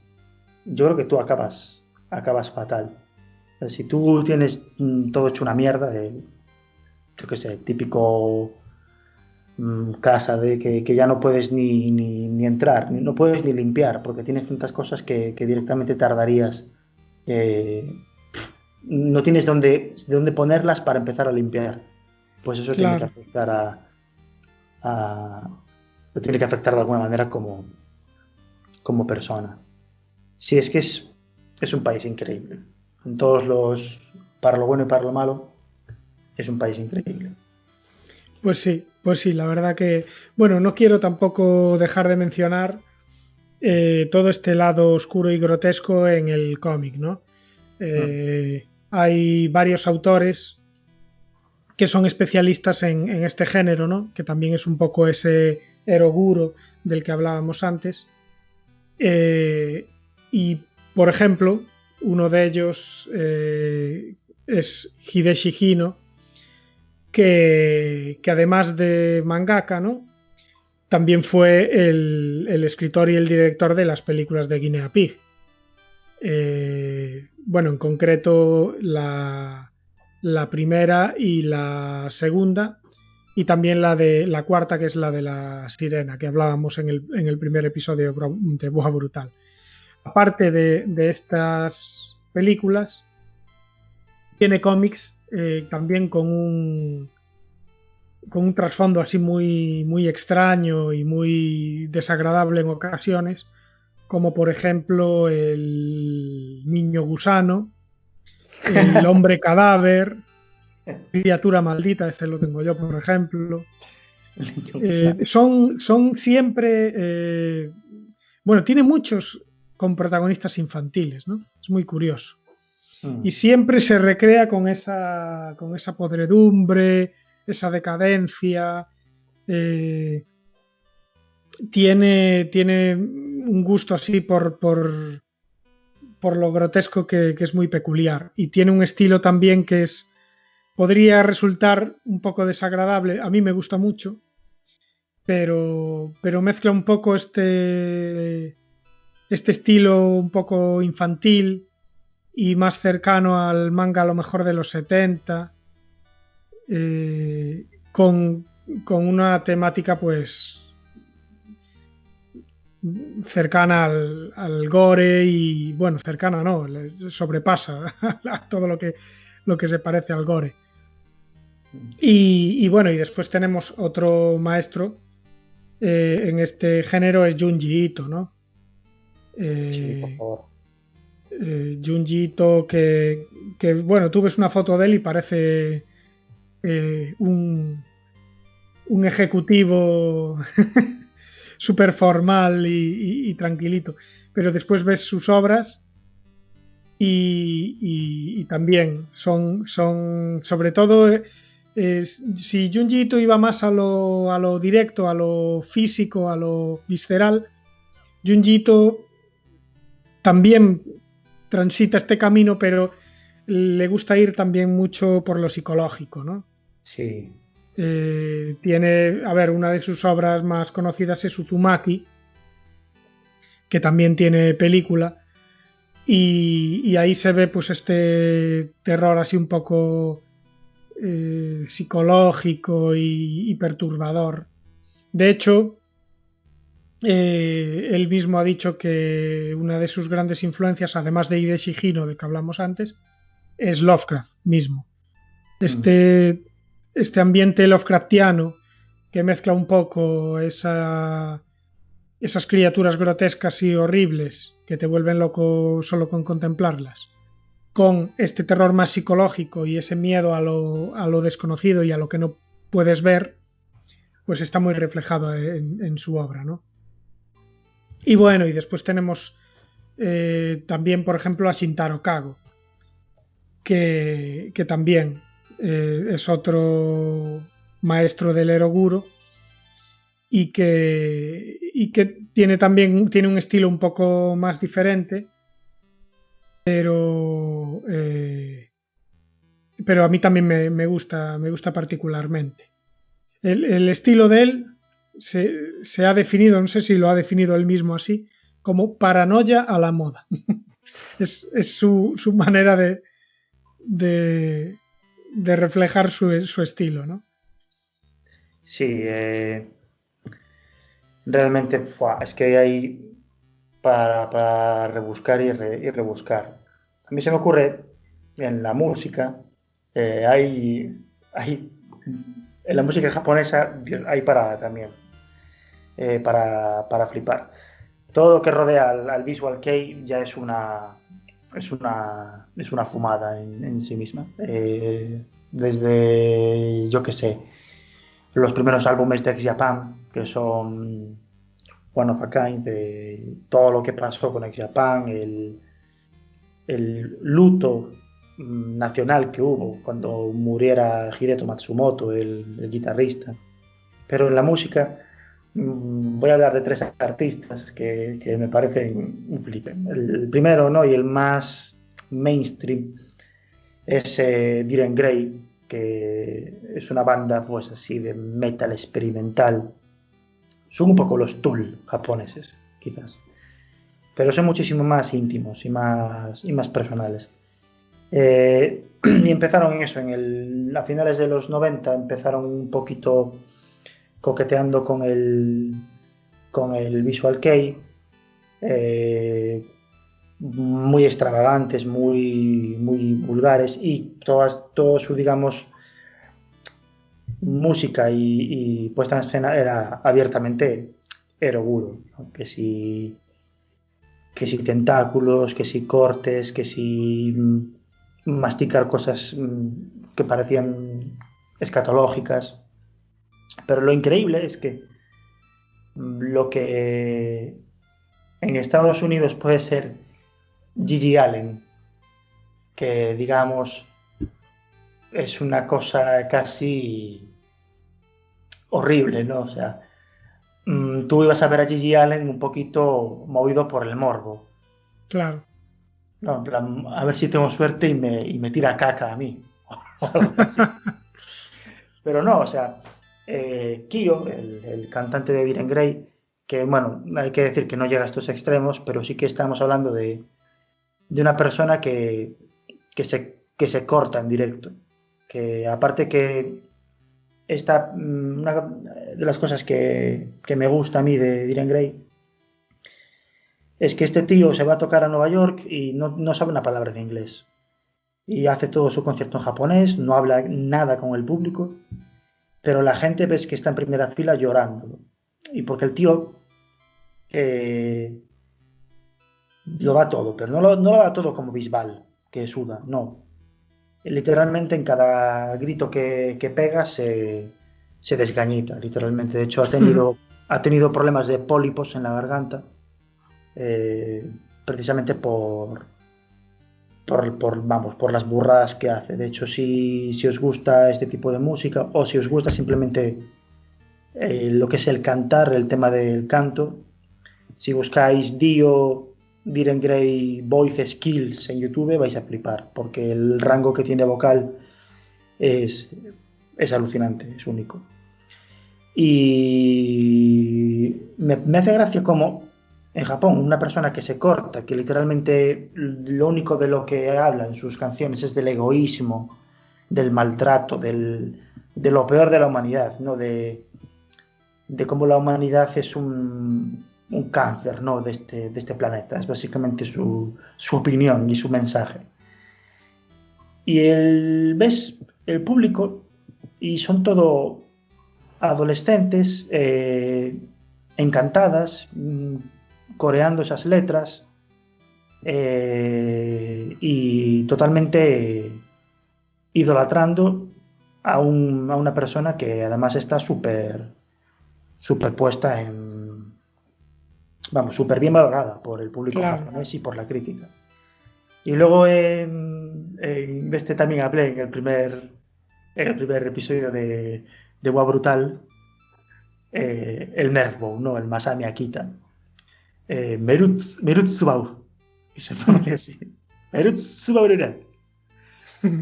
yo creo que tú acabas fatal. O sea, si tú tienes todo hecho una mierda, yo qué sé, típico casa de que ya no puedes ni entrar, no puedes ni limpiar, porque tienes tantas cosas que directamente tardarías. eh, no tienes dónde ponerlas para empezar a limpiar. Pues eso tiene que Claro. afectar a lo tiene que afectar de alguna manera como persona. Sí, es que es un país increíble. En todos para lo bueno y para lo malo, es un país increíble. Pues sí, la verdad que, bueno, no quiero tampoco dejar de mencionar todo este lado oscuro y grotesco en el cómic, ¿no? Mm. Hay varios autores que son especialistas en este género, ¿no? Que también es un poco ese eroguro del que hablábamos antes. Y, por ejemplo, uno de ellos es Hideshi Hino, que además de mangaka, ¿no? También fue el escritor y el director de las películas de Guinea Pig. Bueno, en concreto la primera y la segunda, y también la cuarta, que es la de la sirena, que hablábamos en el primer episodio de Boa Brutal. Aparte de estas películas, tiene cómics también con un trasfondo así muy extraño y muy desagradable en ocasiones, como por ejemplo el niño gusano, el hombre cadáver, criatura maldita, este lo tengo yo por ejemplo. Son siempre, bueno, tiene muchos con protagonistas infantiles, ¿no? Es muy curioso. Y siempre se recrea con esa podredumbre, esa decadencia. Tiene un gusto así por lo grotesco que es muy peculiar. Y tiene un estilo también que podría resultar un poco desagradable. A mí me gusta mucho, pero mezcla un poco este estilo un poco infantil y más cercano al manga a lo mejor de los 70, con una temática pues cercana al gore y bueno, cercana no, sobrepasa a todo lo que se parece al gore. Y bueno, y después tenemos otro maestro en este género, es Junji Ito, ¿no? Sí, por favor. Junji Ito, bueno, tú ves una foto de él y parece un ejecutivo súper formal y tranquilito, pero después ves sus obras y también son sobre todo Si Junji Ito iba más a lo directo, a lo físico, a lo visceral, Junji Ito también transita este camino, pero le gusta ir también mucho por lo psicológico, ¿no? Sí. Tiene, a ver, una de sus obras más conocidas es Uzumaki, que también tiene película, y ahí se ve pues este terror así un poco psicológico y perturbador. De hecho, él mismo ha dicho que una de sus grandes influencias, además de Hideshi Hino, de que hablamos antes, es Lovecraft mismo. Este ambiente Lovecraftiano que mezcla un poco esas criaturas grotescas y horribles que te vuelven loco solo con contemplarlas, con este terror más psicológico y ese miedo a lo desconocido y a lo que no puedes ver, pues está muy reflejado en su obra, ¿no? Y bueno, y después tenemos también, por ejemplo, a Shintaro Kago, que también es otro maestro del eroguro y que tiene un estilo un poco más diferente, pero a mí también me gusta particularmente. El estilo de él se ha definido, no sé si lo ha definido él mismo así, como paranoia a la moda. es su manera de reflejar su estilo, ¿no? Sí, realmente es que hay para rebuscar y rebuscar. A mí se me ocurre en la música, hay en la música japonesa hay también, para flipar. Todo lo que rodea al Visual Kei ya es una fumada en sí misma. Desde, yo qué sé, los primeros álbumes de X-Japan, que son One of a Kind, de todo lo que pasó con X-Japan, el luto nacional que hubo cuando muriera Hideto Matsumoto, el guitarrista. Pero en la música voy a hablar de 3 artistas que me parecen un flipe. El primero, ¿no?, y el más mainstream, es Diren Grey, que es una banda pues así de metal experimental. Son un poco los Tool japoneses, quizás, pero son muchísimo más íntimos y más personales. Y empezaron en eso, a finales de los 90 empezaron un poquito coqueteando con el Visual Kei, muy extravagantes, muy vulgares, y todo su, digamos, música y puesta en escena era abiertamente eroguro, ¿no? Que si tentáculos, que si cortes, que si masticar cosas que parecían escatológicas. Pero lo increíble es que lo que en Estados Unidos puede ser Gigi Allen, que digamos es una cosa casi horrible, ¿no? O sea, tú ibas a ver a Gigi Allen un poquito movido por el morbo. Claro. No, a ver si tengo suerte y me tira caca a mí. Pero no, o sea, Kyo, el cantante de Diren Grey, que bueno, hay que decir que no llega a estos extremos, pero sí que estamos hablando de una persona que se corta en directo. Que aparte que una de las cosas que me gusta a mí de Diren Grey es que este tío se va a tocar a Nueva York y no sabe una palabra de inglés. Y hace todo su concierto en japonés, no habla nada con el público, pero la gente ves que está en primera fila llorando. Y porque el tío lo da todo, pero no lo da todo como Bisbal, que suda, no. Literalmente en cada grito que pega se desgañita, literalmente. De hecho ha tenido problemas de pólipos en la garganta, precisamente por por las burradas que hace. De hecho, si os gusta este tipo de música o si os gusta simplemente lo que es el cantar, el tema del canto, si buscáis Diren Grey Voice Skills en YouTube vais a flipar, porque el rango que tiene vocal es alucinante, es único. Y me hace gracia como en Japón una persona que se corta, que literalmente lo único de lo que habla en sus canciones es del egoísmo, del maltrato, de lo peor de la humanidad, ¿no? De cómo la humanidad es un cáncer, ¿no? de este planeta. Es básicamente su opinión y su mensaje. Y ves el público y son todo adolescentes encantadas, coreando esas letras y totalmente idolatrando a una persona que además está súper puesta súper bien valorada por el público japonés y por la crítica. Y luego también hablé en el primer episodio de Wa Brutal, el Nerdbow, ¿no? El Masami Akita. Merutsubau, y se pronuncia así. Merutsubau.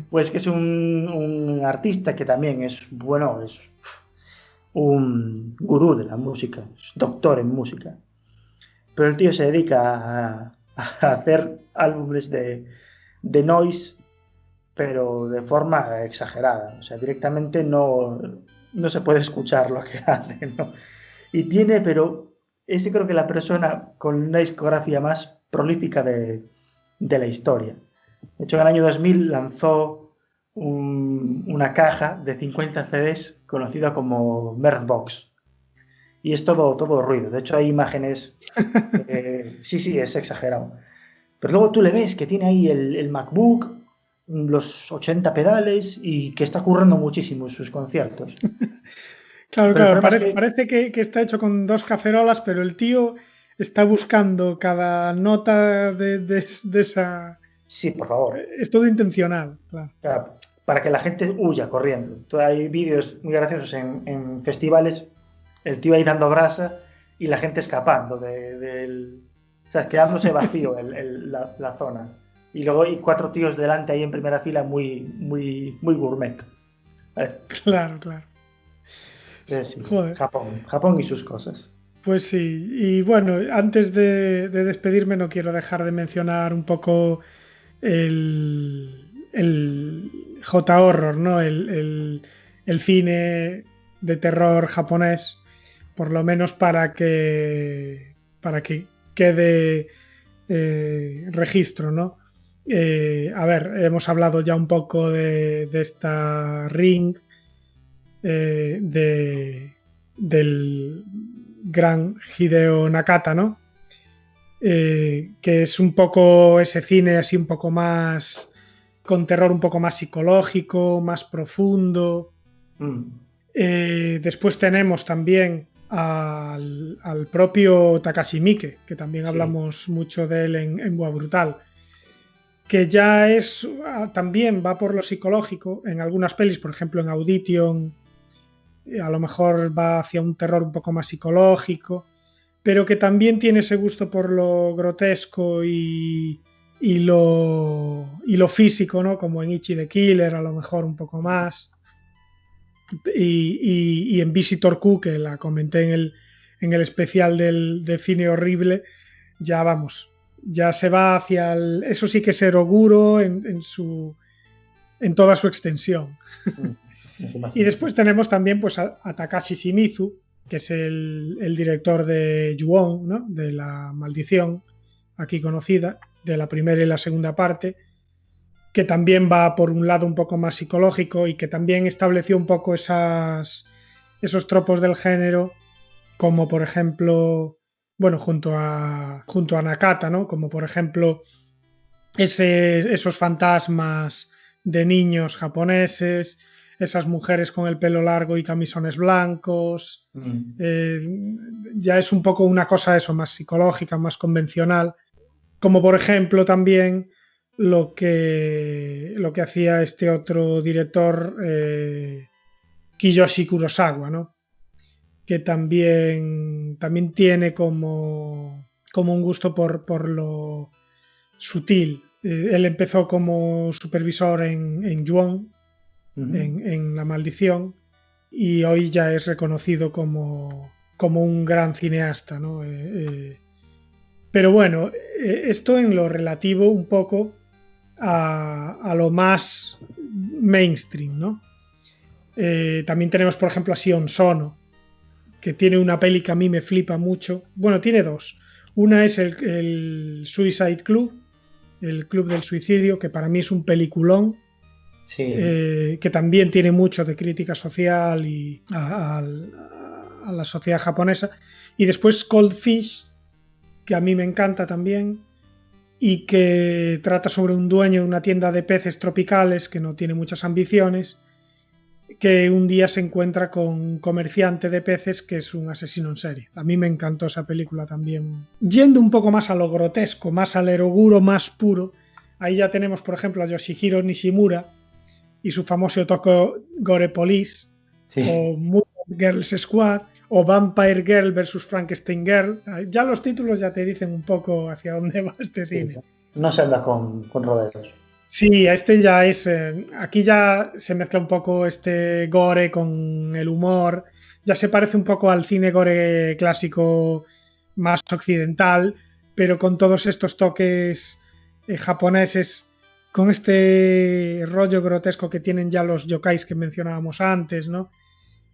Pues que es un artista que también es un gurú de la música, es doctor en música. Pero el tío se dedica a hacer álbumes de noise, pero de forma exagerada. O sea, directamente no se puede escuchar lo que hace, ¿no? Y creo que la persona con una discografía más prolífica de la historia. De hecho, en el año 2000 lanzó una caja de 50 CDs conocida como Merdbox. Y es todo ruido. De hecho, hay imágenes... sí, es exagerado. Pero luego tú le ves que tiene ahí el MacBook, los 80 pedales y que está currando muchísimo en sus conciertos. Claro, parece que está hecho con 2 cacerolas, pero el tío está buscando cada nota de esa... Sí, por favor. Es todo intencional. Claro, para que la gente huya corriendo. Hay vídeos muy graciosos en festivales, el tío ahí dando brasa y la gente escapando o sea, quedándose vacío la zona. Y luego hay 4 tíos delante ahí en primera fila muy gourmet. Claro. Sí, Japón y sus cosas. Pues sí, y bueno, antes de despedirme no quiero dejar de mencionar un poco el J-horror, ¿no? El cine de terror japonés, por lo menos para que quede registro, ¿no? A ver, hemos hablado ya un poco de esta Ring, del gran Hideo Nakata, ¿no? Que es un poco ese cine así un poco más con terror un poco más psicológico, más profundo. Después tenemos también al propio Takashi Miike, que también hablamos mucho de él en Wa Brutal, que ya también va por lo psicológico en algunas pelis, por ejemplo en Audition a lo mejor va hacia un terror un poco más psicológico, pero que también tiene ese gusto por lo grotesco y lo físico, ¿no? Como en Ichi the Killer, a lo mejor un poco más. Y en Visitor Q, que la comenté en el especial de cine horrible, ya se va hacia eso sí que es eroguro en toda su extensión. Y después tenemos también pues a Takashi Shimizu, que es el director de Ju-On, ¿no? De La Maldición, aquí conocida, de la primera y la segunda parte, que también va por un lado un poco más psicológico y que también estableció un poco esos tropos del género, como por ejemplo, bueno, junto a Nakata, ¿no? Como por ejemplo esos fantasmas de niños japoneses, esas mujeres con el pelo largo y camisones blancos. Ya es un poco una cosa eso, más psicológica, más convencional. Como por ejemplo también lo que hacía este otro director, Kiyoshi Kurosawa, ¿no? Que también tiene como un gusto por lo sutil. Él empezó como supervisor en Ju-On, en La Maldición, y hoy ya es reconocido como un gran cineasta, ¿no? Pero bueno, esto en lo relativo un poco a lo más mainstream, ¿no? También tenemos, por ejemplo, a Sion Sono, que tiene una peli que a mí me flipa mucho. Bueno, tiene dos. Una es el Suicide Club, el Club del Suicidio, que para mí es un peliculón, Sí. que también tiene mucho de crítica social y a la sociedad japonesa. Y después Cold Fish, que a mí me encanta también, y que trata sobre un dueño de una tienda de peces tropicales que no tiene muchas ambiciones, que un día se encuentra con un comerciante de peces que es un asesino en serie. A mí me encantó esa película también. Yendo un poco más a lo grotesco, más al eroguro más puro, ahí ya tenemos, por ejemplo, a Yoshihiro Nishimura y su famoso toque Gore Police, Sí. o Mutant Girls Squad, o Vampire Girl versus Frankenstein Girl. Ya los títulos ya te dicen un poco hacia dónde va este cine. Sí. No se anda con rodeos. Sí, este ya es... aquí ya se mezcla un poco este gore con el humor. Ya se parece un poco al cine gore clásico más occidental, pero con todos estos toques japoneses, con este rollo grotesco que tienen ya los yokais que mencionábamos antes, ¿no?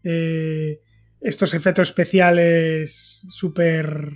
Estos efectos especiales súper